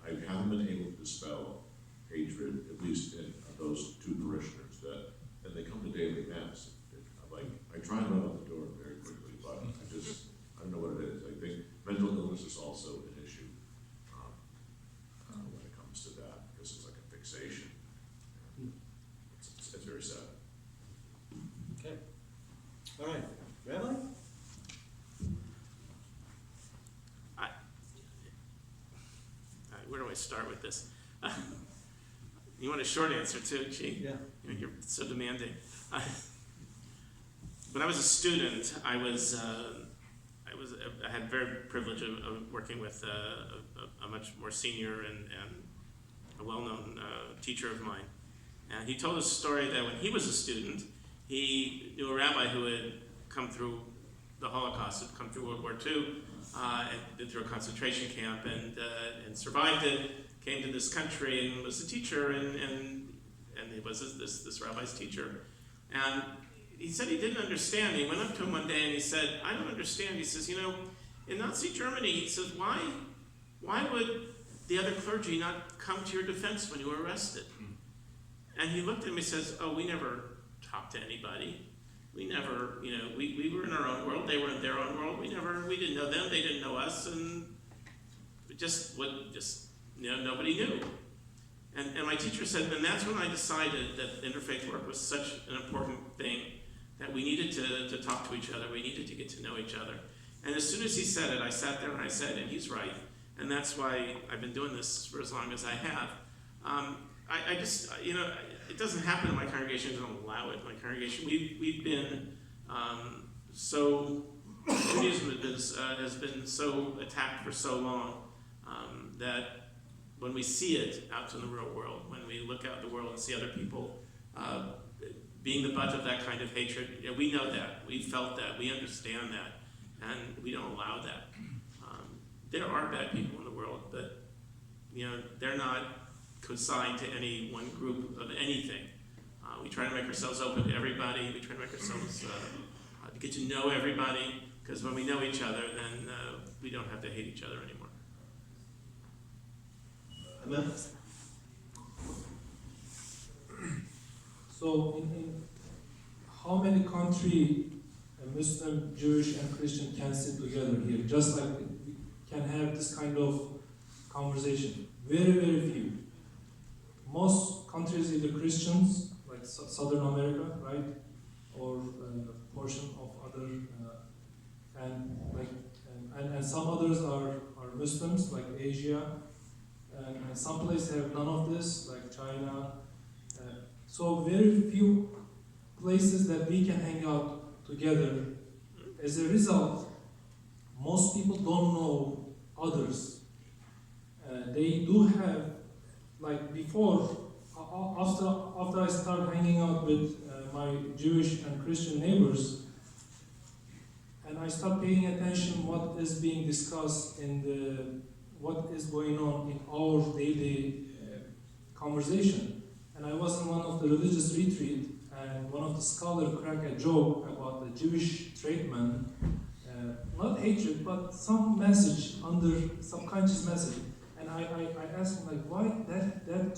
I haven't been able to dispel hatred, at least in those two parishioners that, and they come to daily mass. I try and run out the door very quickly, but I don't know what it is. I think mental illness is also an issue when it comes to that, because it's like a fixation. It's very sad. Okay. All right. Rabbi? Where do I start with this? You want a short answer too, Gee? Yeah. You're so demanding. When I was a student, I had very privilege of working with a much more senior and a well-known teacher of mine. And he told us a story that when he was a student, he knew a rabbi who had come through the Holocaust, had come through World War II, and been through a concentration camp and survived it, came to this country and was a teacher, and he was this rabbi's teacher. And he said he didn't understand. He went up to him one day and he said, I don't understand. He says, in Nazi Germany, he says, why would the other clergy not come to your defense when you were arrested? And he looked at me and says, oh, we never talked to anybody. We never, we were in our own world, they were in their own world. We didn't know them, they didn't know us, and nobody knew. And my teacher said, and that's when I decided that interfaith work was such an important thing, that we needed to talk to each other, we needed to get to know each other. And as soon as he said it, I sat there and I said, and he's right. And that's why I've been doing this for as long as I have. I just, it doesn't happen in my congregation. I don't allow it in my congregation. We've been Judaism has been so attacked for so long that when we see it out in the real world, when we look out in the world and see other people being the butt of that kind of hatred, we know that, we felt that, we understand that, and we don't allow that. There are bad people in the world, but they're not consigned to any one group of anything. We try to make ourselves open to everybody. We try to make ourselves to get to know everybody, because when we know each other, then we don't have to hate each other anymore. Amen. So, in how many countries Muslim, Jewish, and Christian can sit together here, just like we can have this kind of conversation? Very, very few. Most countries either Christians, like Southern America, right, or portion of other, and some others are Muslims, like Asia, and some places have none of this, like China. So very few places that we can hang out together. As a result, most people don't know others. They do have, like before, after I start hanging out with my Jewish and Christian neighbors, and I start paying attention what is being discussed what is going on in our daily conversation. And I was in one of the religious retreat, and one of the scholars cracked a joke about the Jewish tradesman, not hatred, but some message, subconscious message. And I asked him, like, why that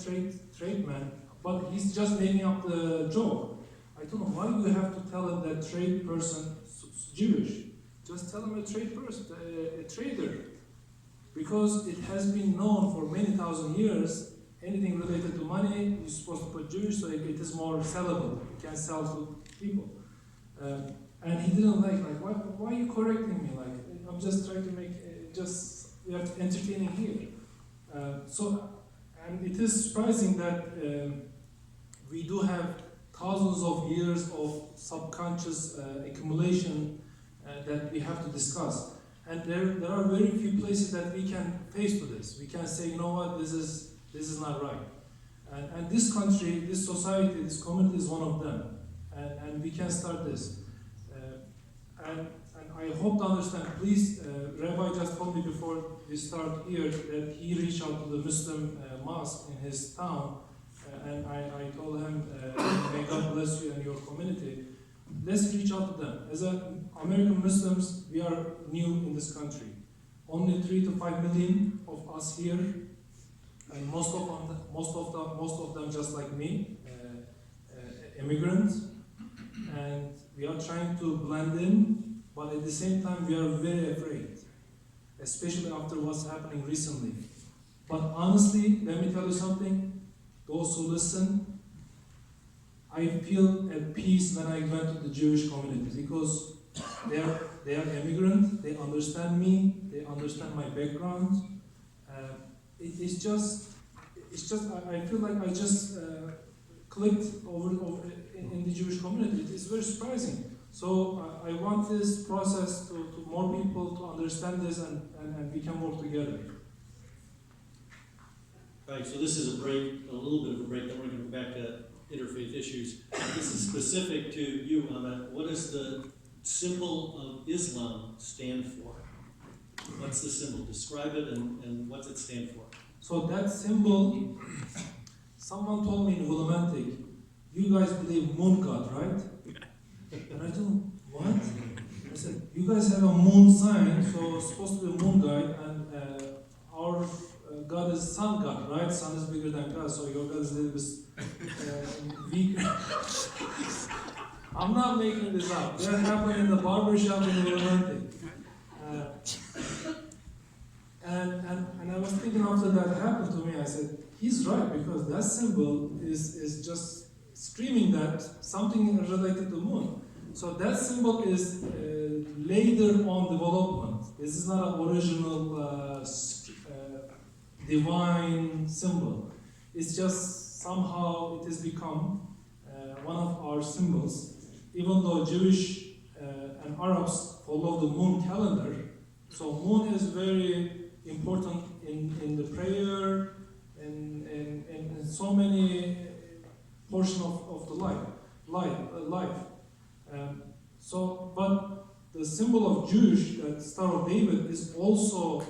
tradesman, but he's just making up the joke. I told him, why do you have to tell him that trade person is Jewish? Just tell him a trade person, a trader. Because it has been known for many thousand years, anything related to money, you're supposed to put Jewish, so it is more sellable. You can sell to people. And he didn't like why are you correcting me? Like, I'm just trying to make, we are entertaining here. And it is surprising that we do have thousands of years of subconscious accumulation that we have to discuss. And there are very few places that we can face to this. We can say, you know what, this is not right. And this country, this society, this community is one of them. And we can start this. And I hope to understand, please, Rabbi just told me before we start here that he reached out to the Muslim mosque in his town, and I told him, may God bless you and your community. Let's reach out to them. As American Muslims, we are new in this country. Only 3 to 5 million of us here, and most of them just like me, immigrants, and we are trying to blend in, but at the same time we are very afraid, especially after what's happening recently. But honestly, let me tell you something, those who listen, I feel at peace when I went to the Jewish community, because they are immigrants, they understand me, they understand my background. It's just I feel like I just clicked over in the Jewish community. It's very surprising. So I want this process to more people to understand this, and we can work together. Right, so this is a little bit of a break, then we're going to go back to interfaith issues. This is specific to you, Ahmet. What does the symbol of Islam stand for? What's the symbol? Describe it, and what's it stand for? So that symbol, someone told me in Willimantic, you guys believe moon god, right? And I told him, what? I said, you guys have a moon sign, so it's supposed to be a moon guy, and our God is sun god, right? Sun is bigger than God, so your God is a little bit weaker. I'm not making this up. That happened in the barbershop in Willimantic. And I was thinking after that happened to me, I said, he's right, because that symbol is just screaming that something related to moon. So that symbol is later on development. This is not an original divine symbol. It's just somehow it has become one of our symbols. Even though Jewish and Arabs follow the moon calendar, so moon is very important in the prayer and in so many portions of the life. But the symbol of Jewish, that Star of David, is also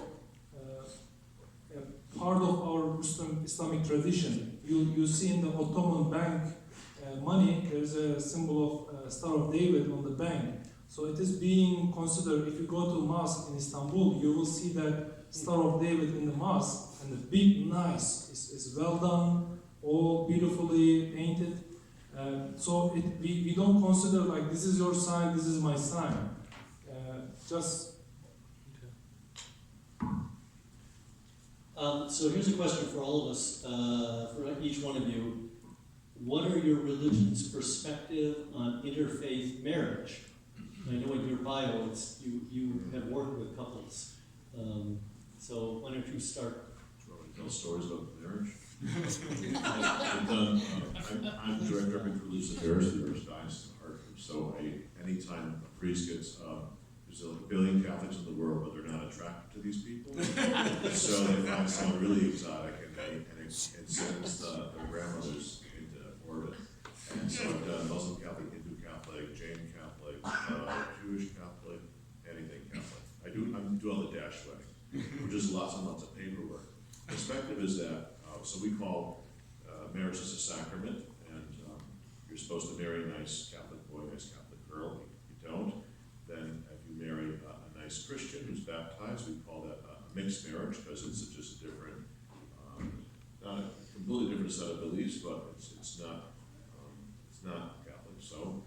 a part of our Islamic tradition. You see in the Ottoman bank money, there is a symbol of Star of David on the bank. So it is being considered, if you go to a mosque in Istanbul, you will see that Star of David in the mosque, and the big, nice, is well done, all beautifully painted. So we don't consider like this is your sign, this is my sign. So here's a question for all of us, for each one of you. What are your religion's perspective on interfaith marriage? I know in your bio you have worked with couples. So why don't you start? Do you want to tell stories about marriage? I've done, I'm the director of interreligious affairs for the Archdiocese of Hartford. So anytime a priest gets, there's a billion Catholics in the world, but they're not attracted to these people. So they find someone really exotic and it sends the grandmothers into orbit. And so I've done Muslim Catholic, Hindu Catholic, Jain Catholic, Jewish Catholic, anything Catholic. I do all the dash wedding, which is lots and lots of paperwork. Perspective is that, so we call marriage as a sacrament, and you're supposed to marry a nice Catholic boy, nice Catholic girl. If you don't, then if you marry a nice Christian who's baptized, we call that a mixed marriage, because it's just a different, not a completely different set of beliefs, but it's not Catholic. So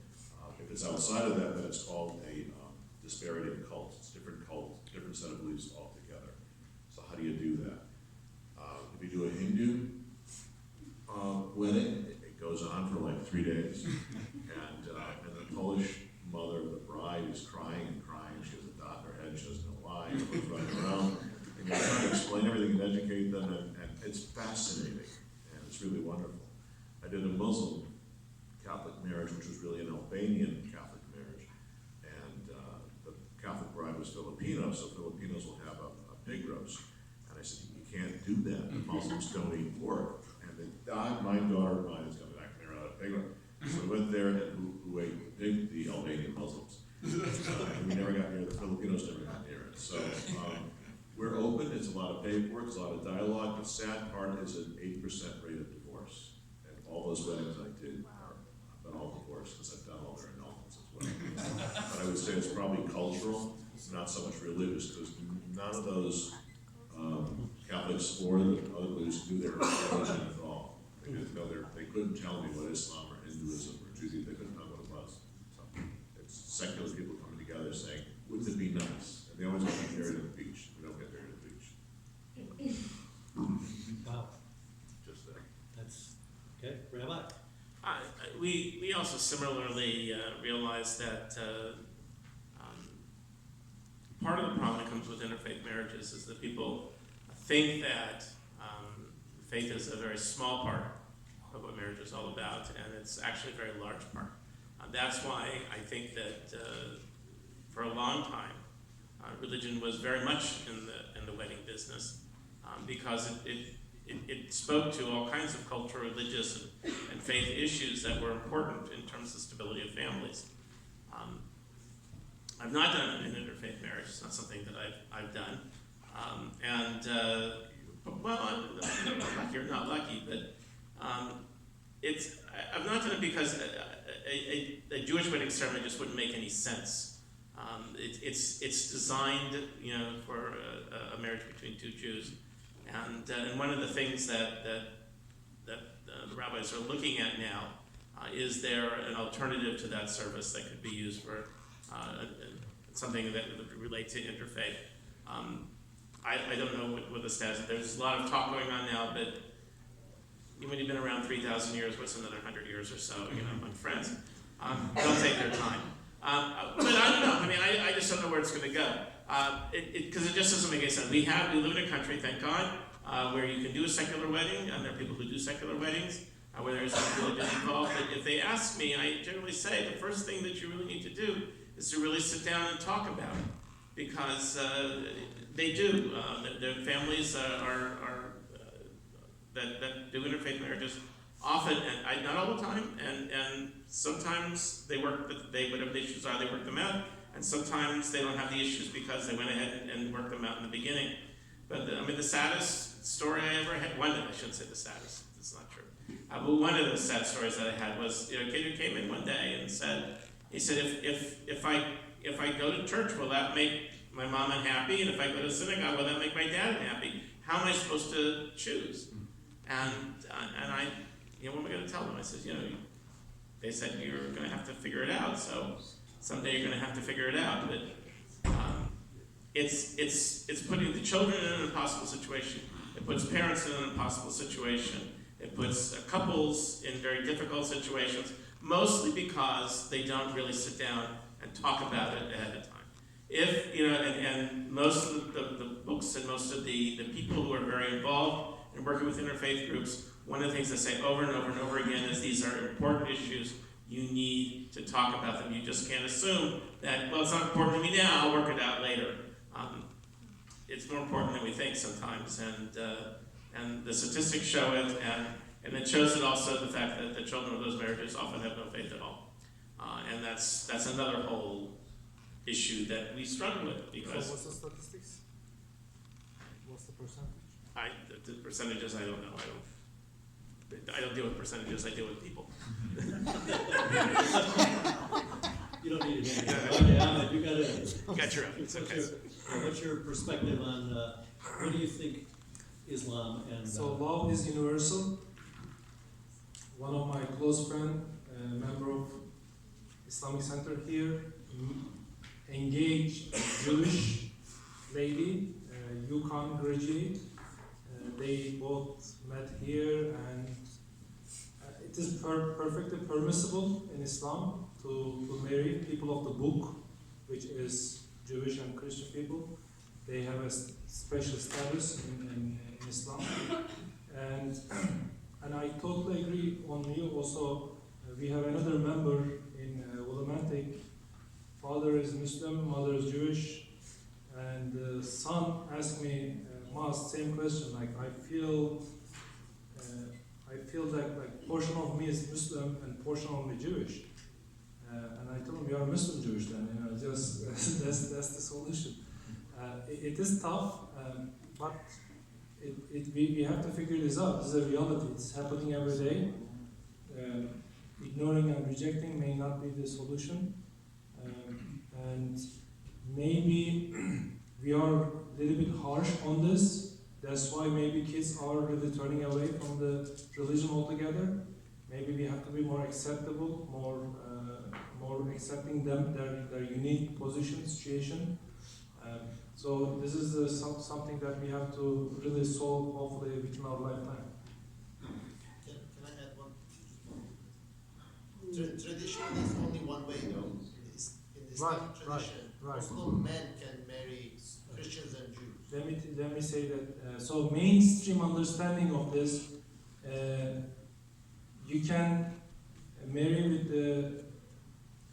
if it's outside of that, then it's called a disparity in cult. It's different cult, different set of beliefs altogether. So how do you do that? If you do a Hindu wedding, it goes on for like 3 days, and the Polish mother of the bride is crying and crying. She has a dot in her head. She doesn't know why. Everyone's running around, and you're trying to explain everything and educate them, and it's fascinating, and it's really wonderful. I did a Muslim Catholic marriage, which was really an Albanian Catholic marriage, and the Catholic bride was Filipino, so Filipinos will have a pig roast. And I said, you can't do that. The Muslims don't eat pork. And my daughter of mine is coming back from a pig roast. So we went there, and who ate the Albanian Muslims. And we never got near the Filipinos, never got near it. So we're open. It's a lot of paperwork. It's a lot of dialogue. The sad part is an 8% rate of divorce. And all those weddings I did have been all divorced, because I've done all their annulments as well. But I would say it's probably cultural, not so much religious, because none of those Catholics or the other religions knew their religion at all. They couldn't tell me what Islam or Hinduism or Judaism, they couldn't tell what it was. So it's secular people coming together saying, wouldn't it be nice? And they always get married at the beach. We don't get married at the beach. Wow. Just that. That's okay. Rabbi? We also similarly realize that part of the problem that comes with interfaith marriages is that people think that faith is a very small part of what marriage is all about, and it's actually a very large part. That's why I think that for a long time, religion was very much in the wedding business, because it spoke to all kinds of cultural, religious, and faith issues that were important in terms of stability of families. I've not done an interfaith marriage. It's not something that I've done. Well, I'm lucky or not lucky, but I've not done it because a Jewish wedding ceremony just wouldn't make any sense. It's designed, for a marriage between two Jews, and one of the things that the rabbis are looking at now is there an alternative to that service that could be used for something that would relate to interfaith. I don't know what the status is. There's a lot of talk going on now, but when you've been around 3,000 years, what's another 100 years or so, among friends? Don't take their time. But I don't know. I mean, I just don't know where it's going to go. Because it just doesn't make any sense. We live in a country, thank God, where you can do a secular wedding, and there are people who do secular weddings, where there's no religion involved. But if they ask me, I generally say the first thing that you really need to do is to really sit down and talk about it, because they do. Their families that do interfaith marriages often, and not all the time, and sometimes they work. Whatever the issues are, they work them out, and sometimes they don't have the issues because they went ahead and worked them out in the beginning. But the saddest saddest story I ever had, I shouldn't say the saddest, it's not true. But one of the sad stories that I had was, a kid who came in one day and said, if I go to church, will that make my mom unhappy? And if I go to synagogue, will that make my dad unhappy? How am I supposed to choose? And I, what am I going to tell them? I said, they said you're going to have to figure it out. So someday you're going to have to figure it out. But it's putting the children in an impossible situation. It puts parents in an impossible situation. It puts couples in very difficult situations, mostly because they don't really sit down and talk about it ahead of time. If, and most of the books and most of the people who are very involved in working with interfaith groups, one of the things they say over and over and over again is these are important issues. You need to talk about them. You just can't assume that, well, it's not important to me now, I'll work it out later. It's more important than we think sometimes, and the statistics show it, and it shows it also the fact that the children of those marriages often have no faith at all. And that's another whole issue that we struggle with, because... So what's the statistics? What's the percentage? The percentages, I don't know. I don't deal with percentages, I deal with people. You don't need it. Okay, Ahmed, you got it. Got your own, it's okay. What's your perspective on, what do you think Islam and... So love is universal. One of my close friend, a member of Islamic Center here, engaged Jewish lady, UCONN graduate. They both met here, and it is perfectly permissible in Islam to marry people of the book, which is Jewish and Christian people. They have a special status in Islam, and I totally agree on you. Also, we have another member in Willimantic. Father is Muslim, mother is Jewish, and the son asked me, Mas, same question. Like I feel that portion of me is Muslim and portion of me Jewish. And I told him, you are Muslim Jewish then, just that's the solution. It is tough, but we have to figure this out. This is a reality. It's happening every day. Ignoring and rejecting may not be the solution. And maybe we are a little bit harsh on this. That's why maybe kids are really turning away from the religion altogether. Maybe we have to be more acceptable, more accepting them, their unique position, situation. So this is something that we have to really solve, hopefully, within our lifetime. Can I add one? Traditionally, it's only one way, though. In the Islamic tradition, right. Muslim men can marry Christians and Jews. Let me say that. So mainstream understanding of this, you can marry with the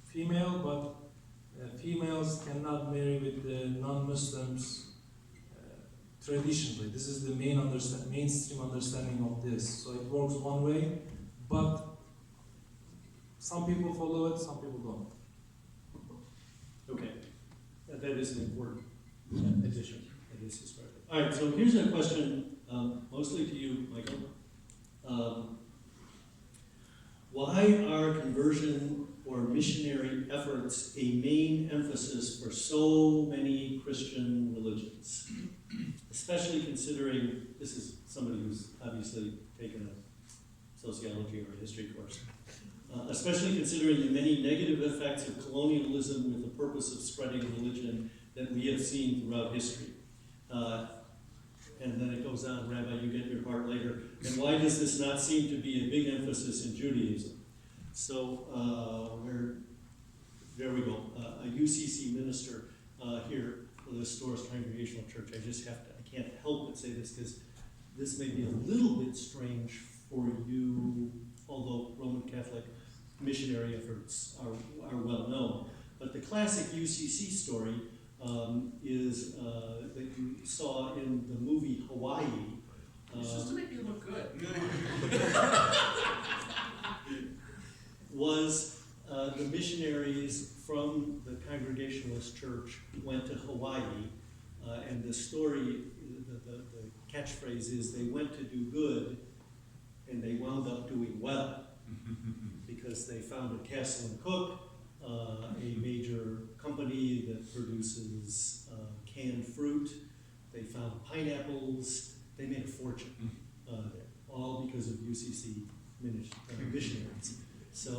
female, but females cannot marry with the non-Muslims traditionally. This is the mainstream understanding of this. So it works one way, but some people follow it, some people don't. Okay, that is an important addition. That is historical. All right, so here's a question, mostly to you, Michael. Why are conversion or missionary efforts a main emphasis for so many Christian religions? Especially considering, this is somebody who's obviously taken a sociology or a history course. Especially considering the many negative effects of colonialism with the purpose of spreading religion that we have seen throughout history. And then it goes on, Rabbi, you get your part later. And why does this not seem to be a big emphasis in Judaism? So, there we go. A UCC minister here for the Storrs Congregational Church. I can't help but say this because this may be a little bit strange for you, although Roman Catholic missionary efforts are well known. But the classic UCC story is that you saw in the movie Hawaii. It's just to make you look good. Was the missionaries from the Congregationalist Church went to Hawaii And the story, the catchphrase is, they went to do good, and they wound up doing well. Because they founded Castle and Cook, a major company that produces canned fruit. They found pineapples. They made a fortune, all because of UCC missionaries. So,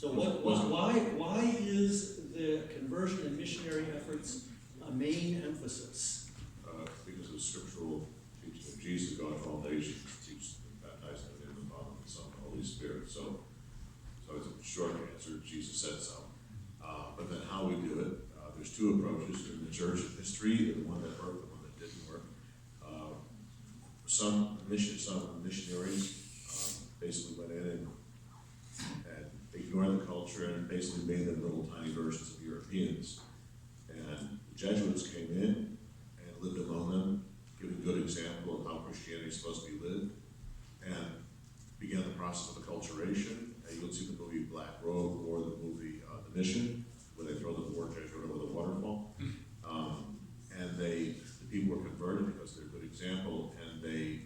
why is the conversion and missionary efforts a main emphasis? Because of the scriptural teaching of Jesus, God of all nations, teach baptizing in the name of the Father, the Son, and the Holy Spirit. So it's a short answer. Jesus said so. But then how we do it, there's two approaches in the church history: the one that worked, the one that didn't work. Some missionaries basically went in and ignored the culture and basically made them little tiny versions of Europeans. And the Jesuits came in and lived among them, giving a good example of how Christianity is supposed to be lived, and began the process of acculturation. And you'll see the movie Black Robe or the movie The Mission, where they throw the war Jesuit over the waterfall. And the people were converted because they're a good example, and they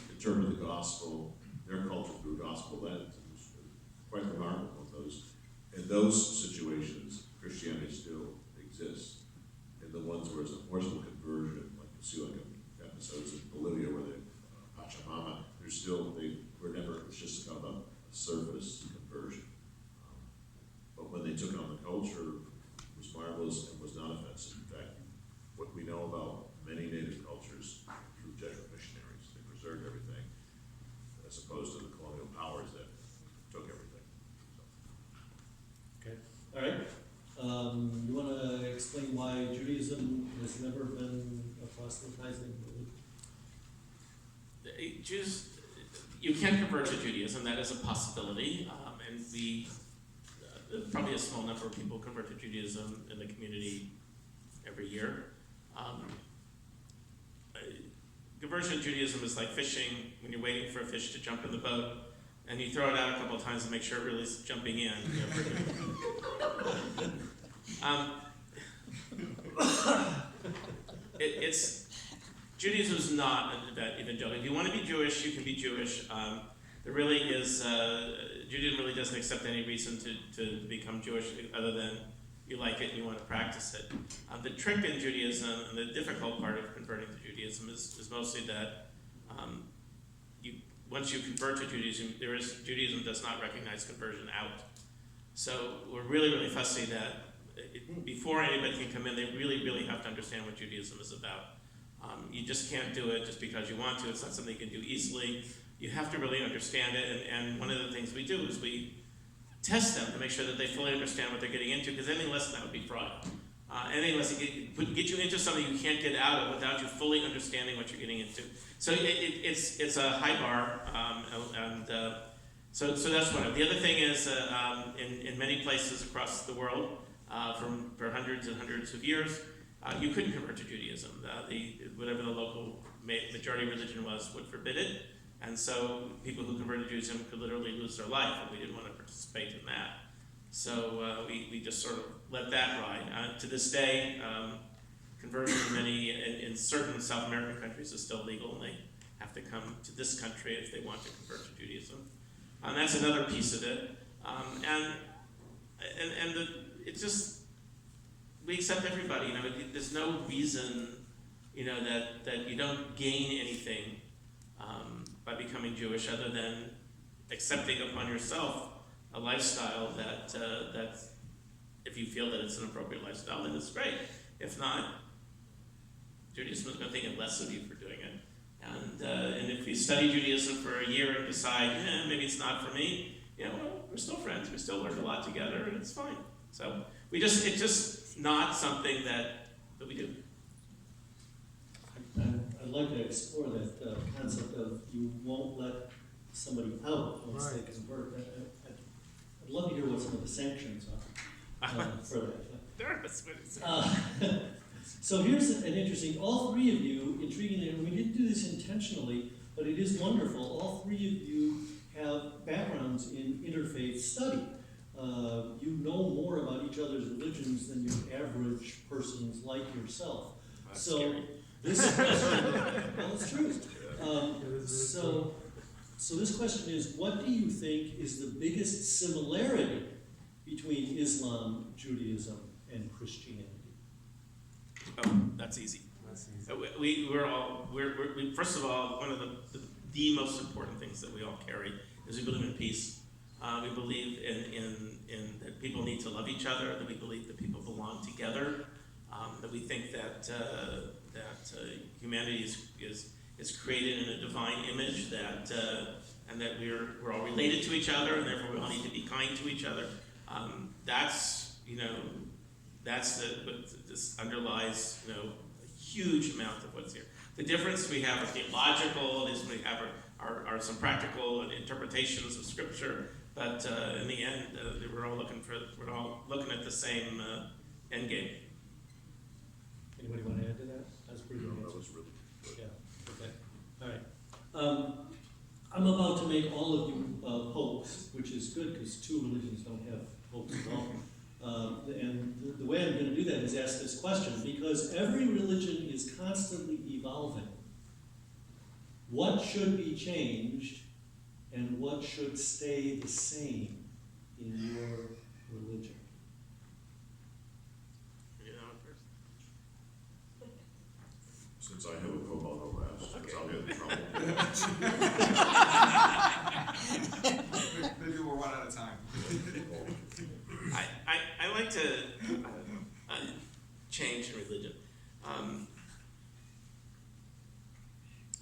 interpreted the gospel, their culture through a gospel lens. It was quite remarkable. In those situations, Christianity still exists. In the ones where it's a forcible conversion, like you see like in episodes in Bolivia where they Pachamama, it's just kind of a surface conversion. But when they took on the culture, it was marvelous and was not offensive. In fact, what we know about many native cultures through Jesuit missionaries, they preserved everything, as opposed to the colonial powers that took everything. Okay, all right. You want to explain why Judaism has never been a proselytizing religion? Jews, you can convert to Judaism. That is a possibility, and probably a small number of people convert to Judaism in the community every year. Conversion to Judaism is like fishing when you're waiting for a fish to jump in the boat, and you throw it out a couple of times to make sure it really is jumping in. Judaism is not that evangelical. If you want to be Jewish, you can be Jewish. There really is, Judaism really doesn't accept any reason to become Jewish other than you like it and you want to practice it. The trick in Judaism, and the difficult part of converting to Judaism is mostly that once you convert to Judaism, Judaism does not recognize conversion out. So we're really, really fussy that before anybody can come in, they really, really have to understand what Judaism is about. You just can't do it just because you want to. It's not something you can do easily. You have to really understand it, and one of the things we do is we test them to make sure that they fully understand what they're getting into, because any lesson that would be fraud. Any lesson get you into something you can't get out of without you fully understanding what you're getting into. So it's a high bar, so that's one. The other thing is in many places across the world, for hundreds and hundreds of years, you couldn't convert to Judaism. Whatever the local majority religion was would forbid it, and so people who converted to Judaism could literally lose their life, and we didn't want to participate in that. So we just sort of let that ride. To this day, conversion in certain South American countries is still legal, and they have to come to this country if they want to convert to Judaism. And that's another piece of it. It's just, we accept everybody. There's no reason, that you don't gain anything by becoming Jewish other than accepting upon yourself a lifestyle that if you feel that it's an appropriate lifestyle, then it's great. If not, Judaism is going to think less of you for doing it. And if you study Judaism for a year and decide, maybe it's not for me, well, we're still friends. We still learned a lot together, and it's fine. So it's just not something that we do. I'd like to explore that concept of you won't let somebody out once they convert. I'd love to hear what some of the sanctions are for that. So here's an interesting, all three of you, intriguingly, and we didn't do this intentionally, but it is wonderful, all three of you have backgrounds in interfaith study. You know more about each other's religions than your average persons like yourself. That's So scary. this question, well, it's true. It is very true. So this question is, what do you think is the biggest similarity between Islam, Judaism, and Christianity? Oh, that's easy. That's easy. We first of all, one of the most important things that we all carry is we believe in peace. We believe in that people need to love each other, that we believe that people belong together, that we think that humanity is created in a divine image, and that we're all related to each other, and therefore we all need to be kind to each other. This underlies a huge amount of what's here. The difference we have are theological, we have are some practical interpretations of Scripture, but in the end, we're all looking at the same end game. Anybody want to add to that? That's pretty good. That was really good. Yeah, okay, all right. I'm about to make all of you popes, which is good because two religions don't have popes at all. And the way I'm going to do that is ask this question, because every religion is constantly evolving. What should be changed and what should stay the same in your religion? Since I have a pope, I'll go last, because I'll get in trouble. Maybe we'll run out of time. I like to change in religion.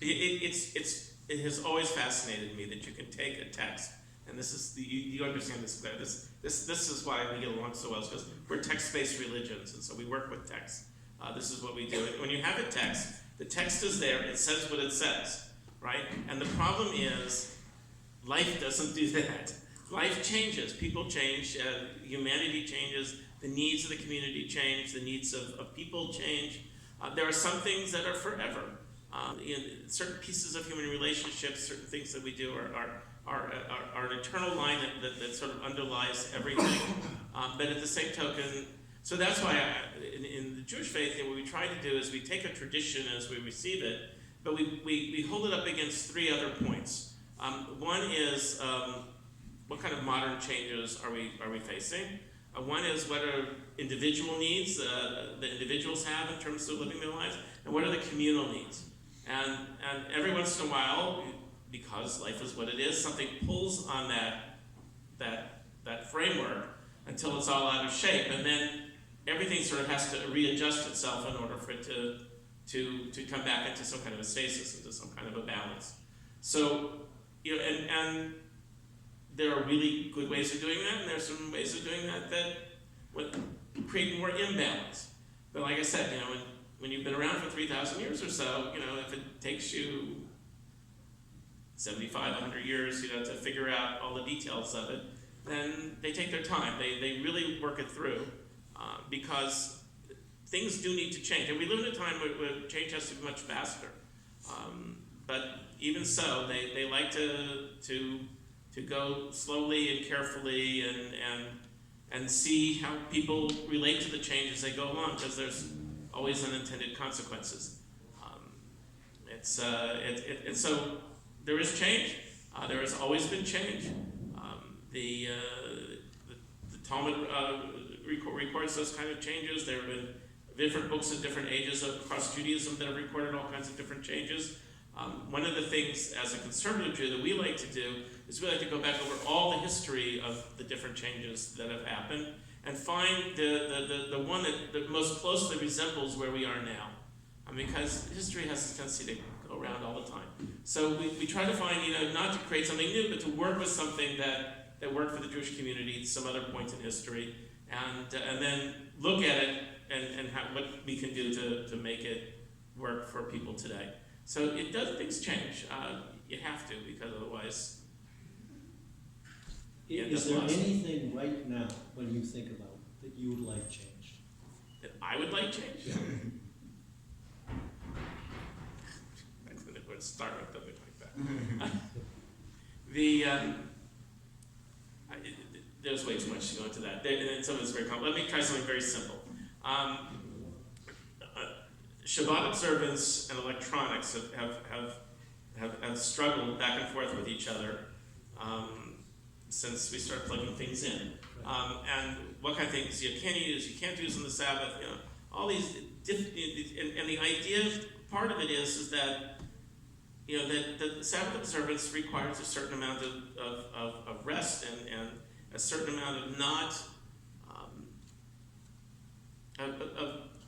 It has always fascinated me that you can take a text, and this is you understand this better. This is why we get along so well, because we're text-based religions, and so we work with text. This is what we do. When you have a text, the text is there. It says what it says, right? And the problem is, life doesn't do that. Life changes. People change. Humanity changes. The needs of the community change. The needs of people change. There are some things that are forever. Certain pieces of human relationships, certain things that we do are an eternal line that sort of underlies everything. But at the same token, so that's why in the Jewish faith, what we try to do is we take a tradition as we receive it, but we hold it up against three other points. One is what kind of modern changes are we facing? One is what are individual needs that individuals have in terms of living their lives, and what are the communal needs? And every once in a while, because life is what it is, something pulls on that framework until it's all out of shape, and then everything sort of has to readjust itself in order for it to come back into some kind of a stasis, into some kind of a balance. So, and there are really good ways of doing that, and there's some ways of doing that would create more imbalance. But like I said, when you've been around for 3,000 years or so, if it takes you 75, 100 years, to figure out all the details of it, then they take their time. They really work it through because things do need to change. And we live in a time where change has to be much faster. But even so, they like to go slowly and carefully and see how people relate to the change as they go along, because there's always unintended consequences. So there is change. There has always been change. The Talmud records those kind of changes. There have been different books at different ages across Judaism that have recorded all kinds of different changes. One of the things as a conservative Jew that we like to do is we like to go back over all the history of the different changes that have happened and find the one that most closely resembles where we are now. Because history has a tendency to go around all the time. So we try to find, not to create something new, but to work with something that worked for the Jewish community at some other point in history, and then look at it and what we can do to make it work for people today. So things change. You have to, because otherwise. Is there anything right now, when you think about it, that you would like changed? That I would like change? Yeah. I'm going to start with something like that. there's way too much to go into that. And some of it's very complex. Let me try something very simple. Shabbat observance and electronics have struggled back and forth with each other since we started plugging things in. And what kind of things you can use, you can't use on the Sabbath, all these and the idea, part of it is that that the Sabbath observance requires a certain amount of rest and a certain amount of not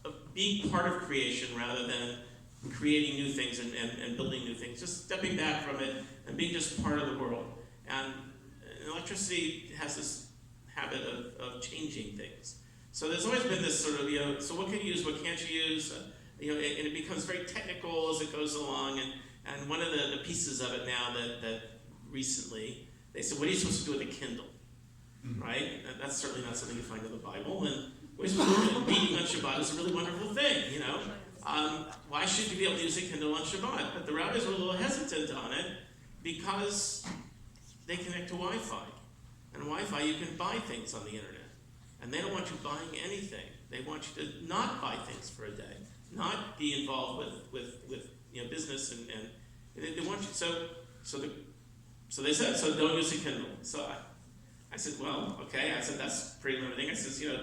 of being part of creation rather than creating new things and building new things, just stepping back from it and being just part of the world. And electricity has this habit of changing things. So there's always been this sort of, so what can you use, what can't you use? And it becomes very technical as it goes along. And one of the pieces of it now that recently, they said, what are you supposed to do with a Kindle? Right? And that's certainly not something you find in the Bible. And what are you supposed to do? Reading on Shabbat is a really wonderful thing, Why should you be able to use a Kindle on Shabbat? But the rabbis were a little hesitant on it because they connect to Wi-Fi. And Wi-Fi, you can buy things on the internet. And they don't want you buying anything. They want you to not buy things for a day, not be involved with business and they want you. So they said, so don't use a Kindle. So I said, well, okay. I said, that's pretty limiting. I said,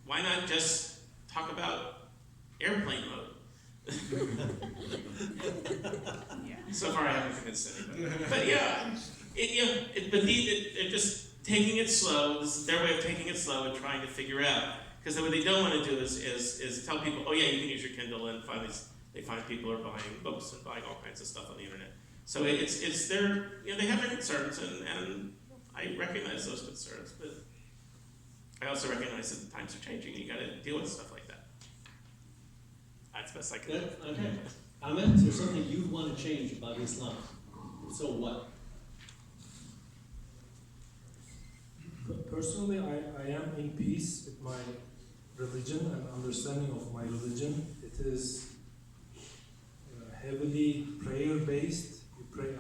why not just talk about airplane mode? So far I haven't convinced anybody. But yeah, they're just taking it slow. This is their way of taking it slow and trying to figure out. Because what they don't want to do is tell people, oh yeah, you can use your Kindle, and finally they find people are buying books and buying all kinds of stuff on the internet. So it's their, they have their concerns, and I recognize those concerns, but I also recognize that the times are changing, and you got to deal with stuff like that. That's the best I can do. Okay. Ahmet, is there something you want to change about Islam? So what? Personally, I am in peace with my religion and understanding of my religion. It is heavily prayer-based. We pray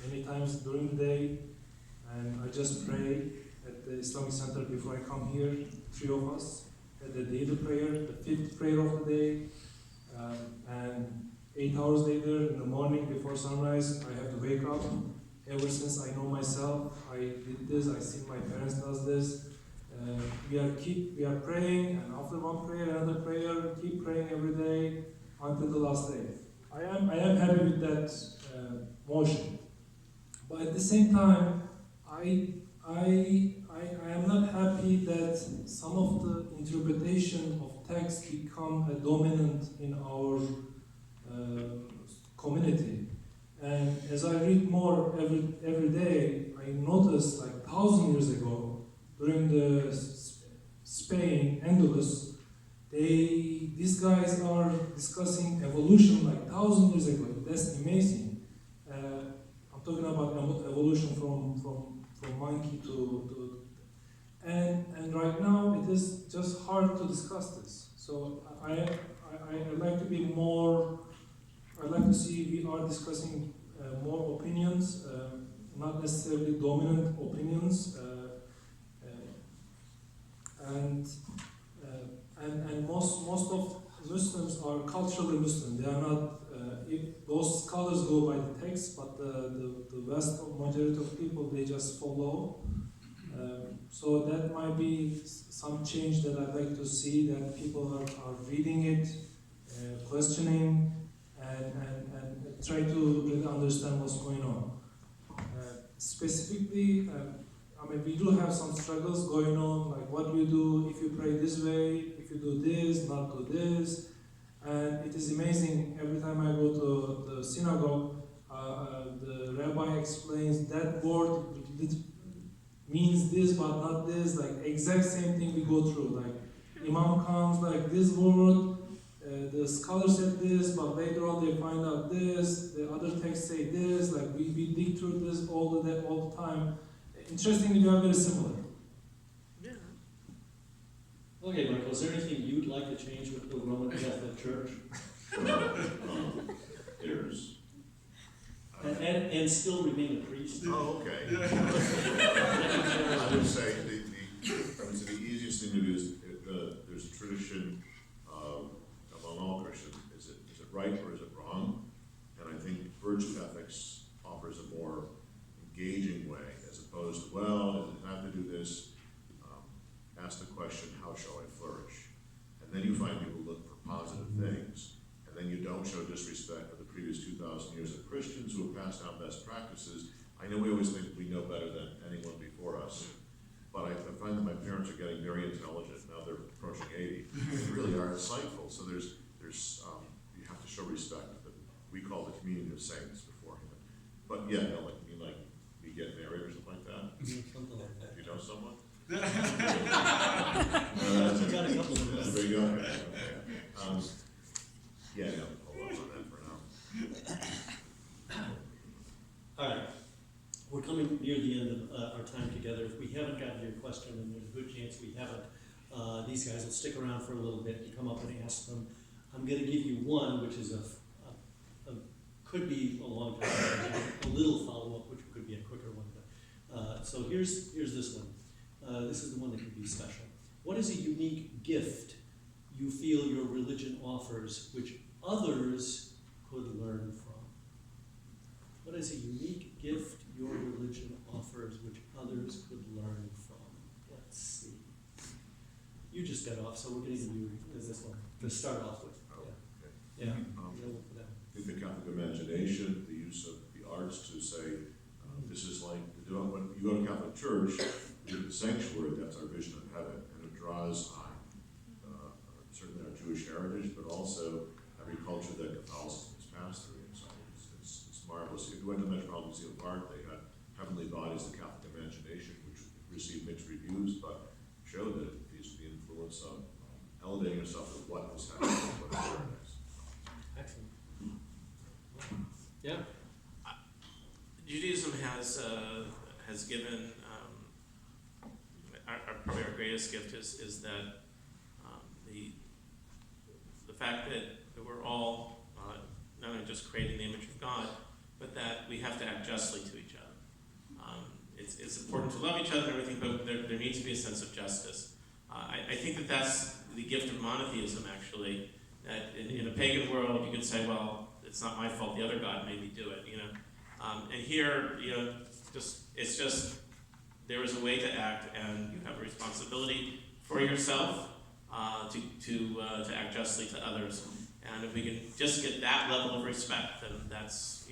many times during the day, and I just pray at the Islamic Center before I come here, 3 of us, at the daily prayer, the 5th prayer of the day, and 8 hours later in the morning before sunrise, I have to wake up. Ever since I know myself, I did this, I see my parents does this. We are praying, and after one prayer, another prayer, keep praying every day until the last day. I am happy with that motion. But at the same time, I am not happy that some of the interpretation of text become dominant in our community. And as I read more every day, I notice 1,000 years ago, during the Spain, Andalus, these guys are discussing evolution 1,000 years ago. That's amazing. I'm talking about evolution from monkey to and right now it is just hard to discuss this. So I like to be more. I'd like to see we are discussing more opinions, not necessarily dominant opinions, and most of Muslims are culturally Muslim. They are not. If those scholars go by the text, but the vast majority of people they just follow. So that might be some change that I'd like to see, that people are reading it, questioning. And try to really understand what's going on. Specifically, we do have some struggles going on, like what do you do if you pray this way, if you do this, not do this. And it is amazing, every time I go to the synagogue, the rabbi explains that word means this but not this, exact same thing we go through. Imam comes this word, the scholar said this, but later on they find out this, the other texts say this, we dig through this all the time. Interestingly, we are very similar. Yeah. Okay, Michael, is there anything you'd like to change with the Roman Catholic Church? There's, And still remain a priest. Oh, okay. I would say the easiest thing to do is, there's a tradition among all Christians, is it right or is it wrong? And I think virtue ethics offers a more engaging way, as opposed to, well, does it have to do this? Ask the question, how shall I flourish? And then you find people look for positive things, and then you don't show disrespect for the previous 2,000 years of Christians who have passed down best practices. I know we always think we know better than anyone before us, but I find that my parents are getting very intelligent, now they're approaching 80. They really are insightful, so there's you have to show respect. But we call the community of saints beforehand. But yeah, no, like we get married or something like that. Something like that. Do you know someone? You got a couple of That's them. very good. Okay. Yeah, no, hold on that for now. All right, we're coming near the end of our time together. If we haven't gotten to your question, and there's a good chance we haven't, these guys will stick around for a little bit to come up and ask them. I'm going to give you one, which is could be a long time, a little follow-up, which could be a quicker one. But, so here's this one. This is the one that could be special. What is a unique gift you feel your religion offers which others could learn from? What is a unique gift your religion offers which others could learn from? Let's see. You just got off, so we're going to give you this one to start off with. Oh, okay. Yeah. I think the Catholic imagination, the use of the arts to say, this is like, when you go to Catholic Church, the sanctuary, that's our vision of heaven, and it draws on certainly our Jewish heritage, but also every culture that Catholicism has passed through. And so it's marvelous. If you went to the Metropolitan Museum of Art, they had Heavenly Bodies, the Catholic imagination, which received mixed reviews, but showed that it is the influence of elevating yourself to what is happening, what is paradise. Excellent. Yeah. Judaism has given probably our greatest gift is that the fact that we're all not only just created in the image of God, but that we have to act justly to each other. It's important to love each other and everything, but there needs to be a sense of justice. I think that's the gift of monotheism, actually. That in a pagan world, you could say, well, it's not my fault. The other God made me do it. And here, it's just there is a way to act, and you have a responsibility for yourself to act justly to others. And if we can just get that level of respect, then that's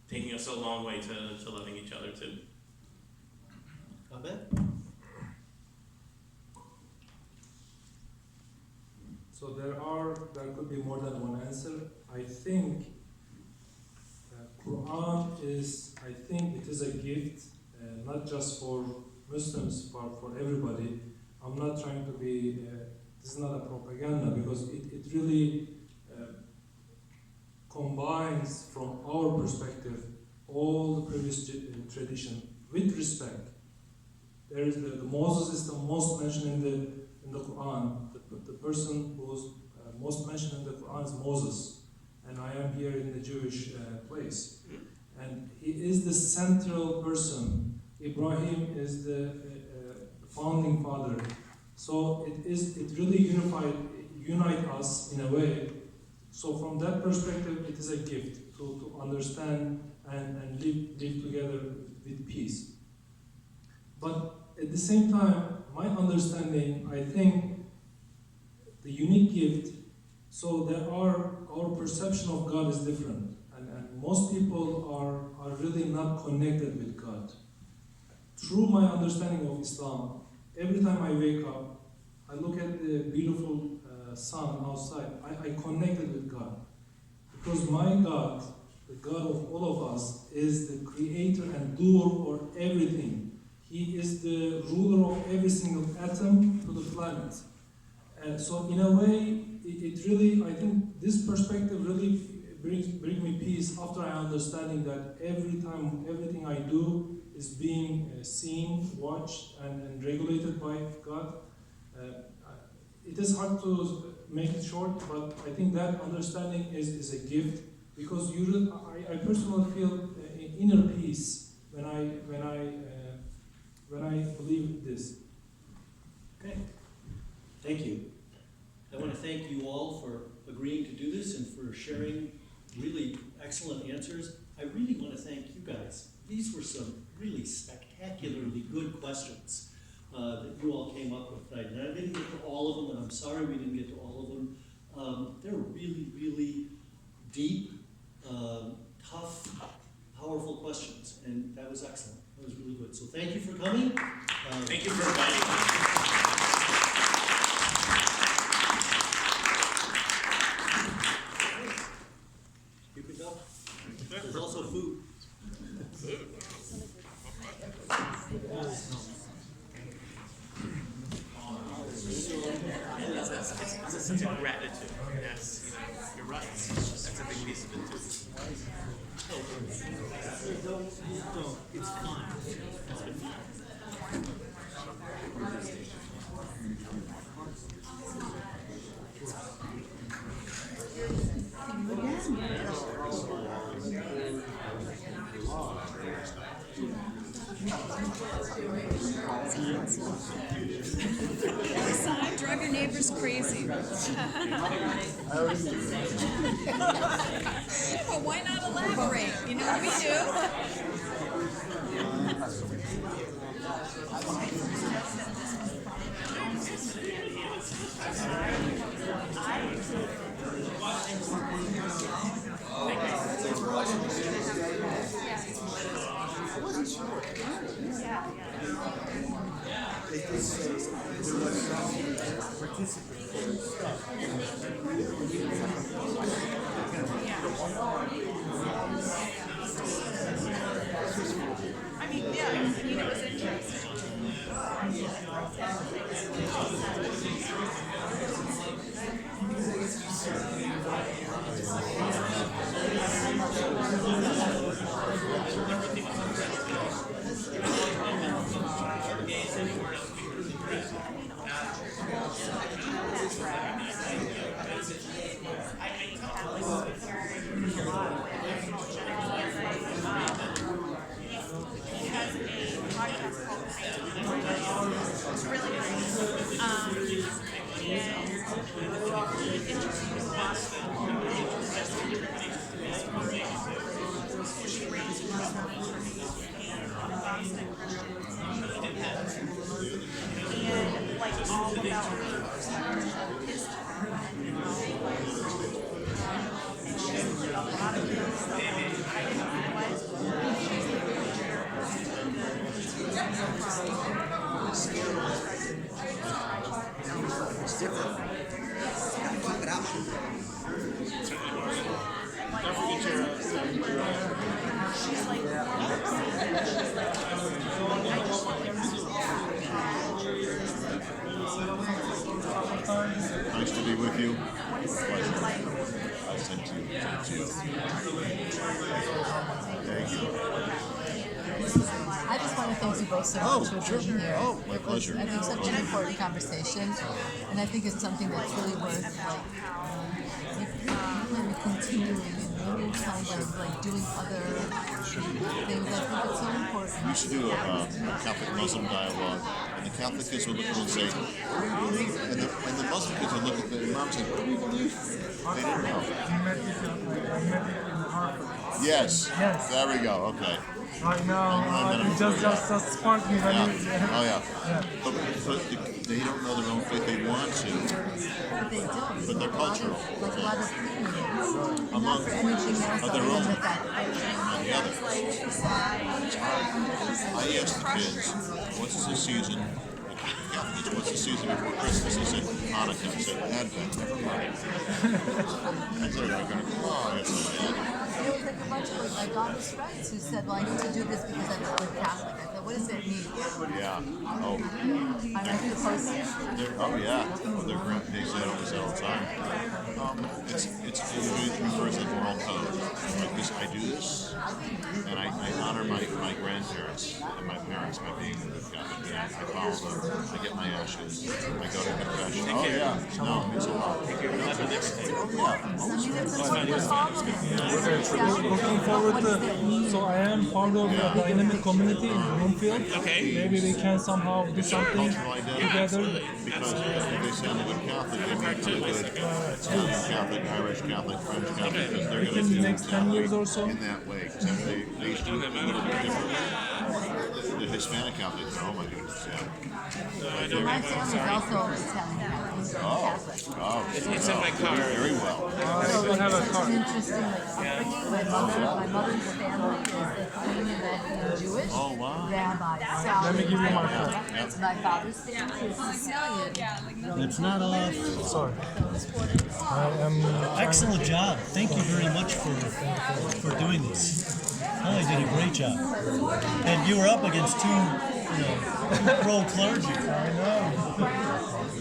taking us a long way to loving each other too. Ahmet? So there could be more than one answer. I think Quran is a gift, not just for Muslims, but for everybody. I'm not trying to be, this is not a propaganda, because it really combines from our perspective all the previous tradition with respect. There is the Moses is the most mentioned in the Quran. The person who's most mentioned in the Quran is Moses, and I am here in the Jewish place, and he is the central person. Ibrahim is the founding father, so it really unite us in a way. So from that perspective, it is a gift to understand and live together with peace. But at the same time, my understanding, I think, the unique gift, so our perception of God is different, and most people are really not connected with God. Through my understanding of Islam, every time I wake up, I look at the beautiful sun outside, I connected with God. Because my God, the God of all of us, is the creator and doer for everything. He is the ruler of every single atom to the planet. And so in a way, it really, I think this perspective really brings me peace after I understanding that every time, everything I do is being seen, watched, and regulated by God. It is hard to make it short, but I think that understanding is a gift, because I personally feel inner peace when I believe this. Okay, thank you. I want to thank you all for agreeing to do this and for sharing really excellent answers. I really want to thank you guys. These were some really spectacularly good questions that you all came up with tonight. And I didn't get to all of them, and I'm sorry we didn't get to all of them. They're really, really deep, tough, powerful questions, and that was excellent. That was really good. So thank you for coming. Thank you for inviting me. You can go. There's also food. It's a sense of gratitude. Yes, you're right. That's a big piece of it too. It's fun. It's been fun. Sign, drive your neighbors crazy. Well, why not elaborate? You know what we Nice to be with you. Pleasure. I sent you. Thank you. I just want to thank you both so much for being here. Oh, my pleasure. I think such an important conversation, and I think it's something that's really worth continuing and maybe kind of like doing other things. I think it's so important. We should do a Catholic-Muslim dialogue, and the Catholic kids would look at it and say, "What do you believe?" And the Muslim kids would look at the Imam and say, "What do you believe?" They didn't know. Yes. Yes. There we go. Okay. I know. It just sparked me when you. Oh yeah. But they don't know their own faith. They want to, But they don't. but they're cultural. Like a lot of opinions. Among Not for anything else of their other own. than that. On the other. I asked the kids, "What's the season?" Catholics, what's the season before Christmas? They said Hanukkah. I said Advent. Never mind. I thought they were going to oh, that's not Advent. It was like a bunch of like godless friends who said, "Well, I need to do this because I'm a good Catholic." I said, "What does it mean?" Yeah. Oh. I like the person. Oh yeah. Well, they say all the time. It refers to the moral code. Like this, I do this, and I honor my grandparents and my parents by being a good Catholic. And I follow them. I get my ashes. I go to confession. Oh yeah. No, it's a lot. I mean, it's important to talk. looking forward to. So I am part of a dynamic community in Bloomfield. Okay. Maybe we can somehow do something Cultural identity. together. Because they sound like a Catholic, they might be good Catholic, Irish Catholic, French Catholic, because they're going to In do the next 10 years or so. in that way. Except they do it a little bit differently. The Hispanic Catholics, oh my goodness, yeah. My family's also Italian Catholic. Oh, It's in my car. very well. So don't have a it's car. an interesting upbringing. My mother's family is Lithuanian Jewish. Oh, wow. Rabbi. Let me give you my card. My father's family is Sicilian. It's not off. Sorry. I am. Excellent job. Thank you very much for doing this. Oh, you did a great job. And you were up against two pro clergy. I know.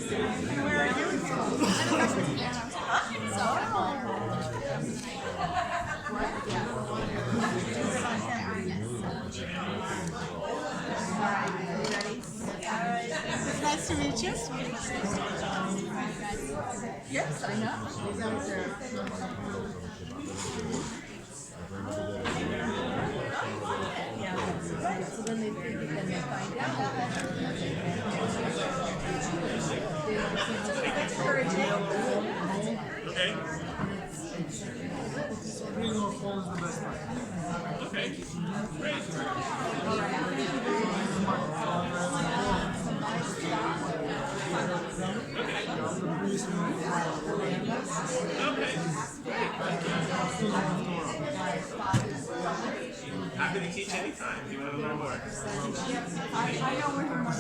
Nice to meet you. Yes, I know. So then they find out. Okay. Spring or fall is the best time. Okay. Great. Happy to teach anytime. You want to learn more? Is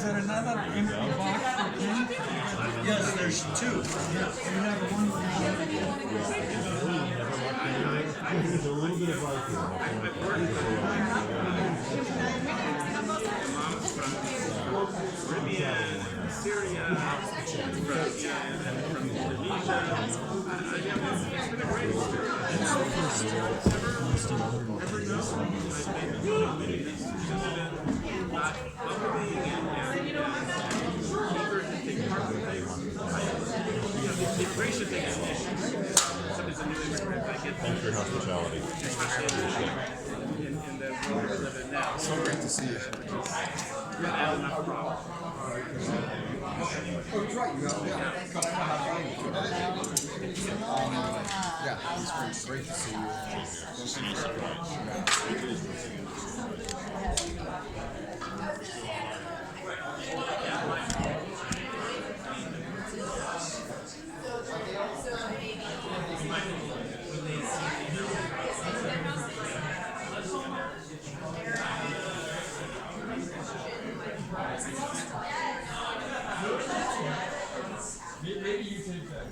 there another empty box for him? Yes, there's two. Caribbean, Syria, from Indonesia. It's been a great Thanks for your hospitality. in the world we live in now. So great to see you. It's great to see you. It's a nice surprise. Maybe you take that.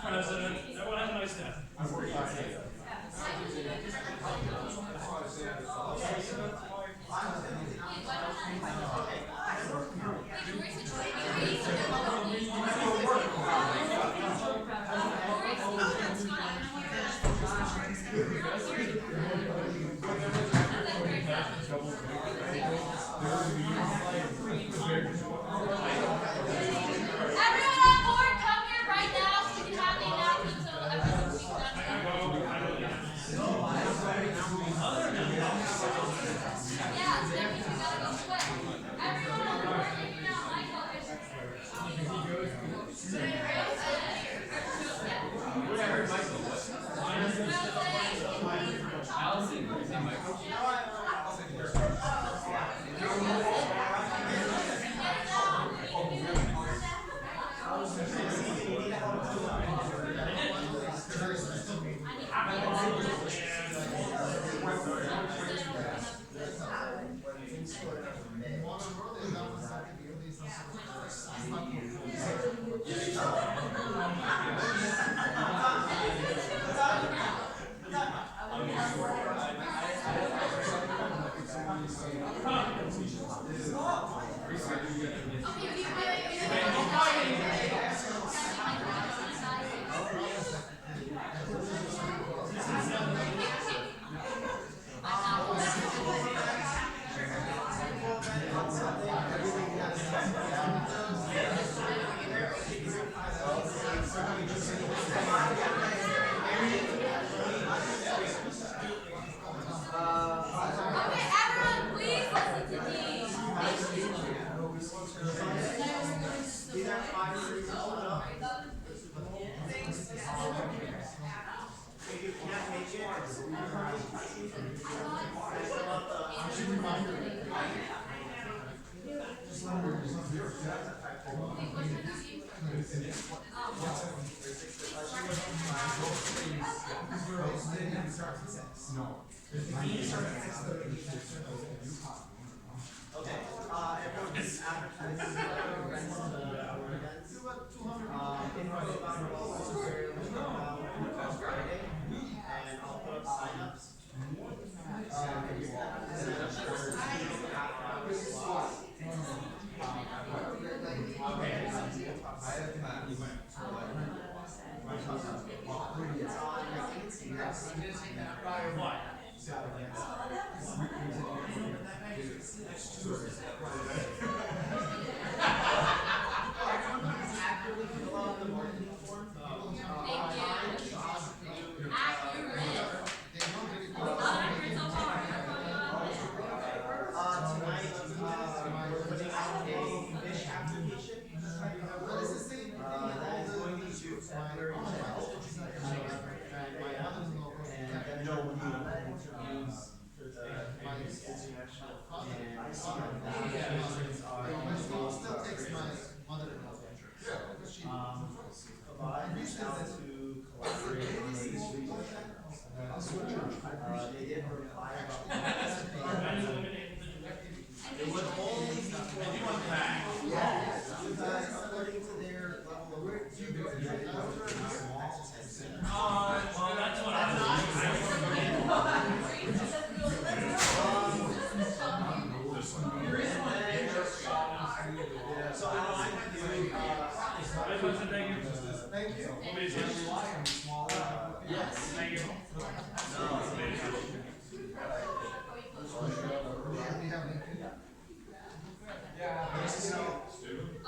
President. Everyone have a nice day. Everyone on board, come here right now so we can have the announcement so everyone speaks up. Yeah, Stephanie, we gotta go quick. Everyone on board, taking out my colors.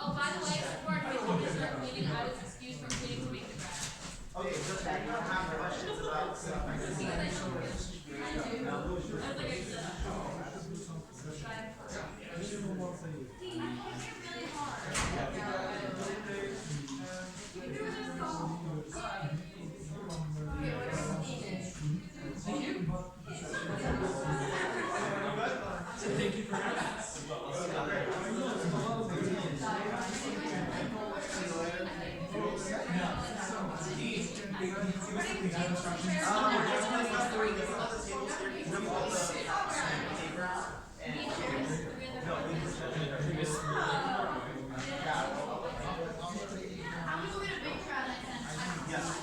Oh, by the way, before everyone starts leaving, I was excused from meeting to make the grad. Okay, just that you don't have questions about stuff. I do. I was like, Dean, I can't get really hard. Thank you for having us. I'm going to big crowd.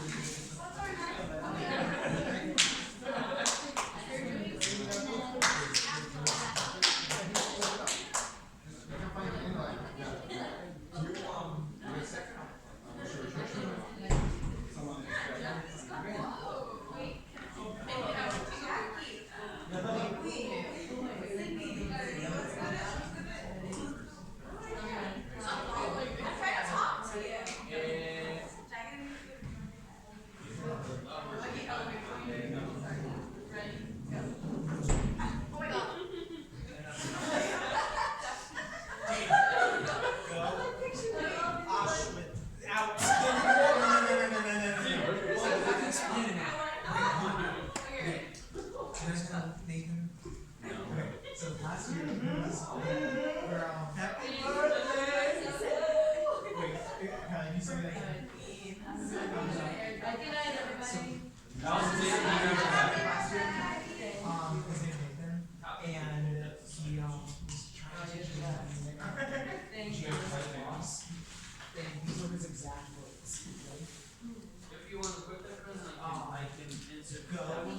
Good night, everybody. His name is Nathan, and he was trying to teach me how to Thank you. boss. And these were his exact words. If you want to put that on, I can insert Go. that one.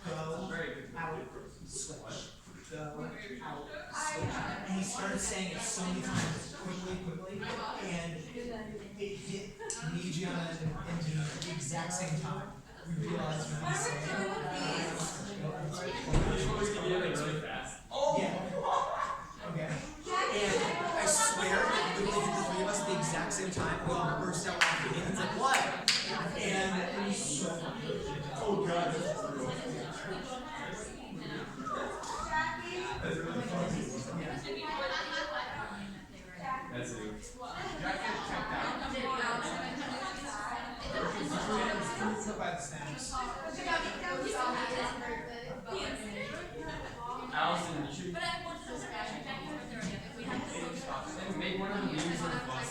Go Very good. out, switch. Go out, switch. And he started saying it so many times, quickly, and it hit me, Gianna, and Indy at the exact same time. We realized what he was saying. Really fast. Yeah. Okay. And I swear, it literally hit the three of us at the exact same time. We all burst out laughing. Nathan's like, what? And it was so funny. Oh, God. That's really funny. Yeah. That's it. By the snacks. Allison, you should But I wanted to scratch Jackie's birthday. We have to make one of the memes of the bus.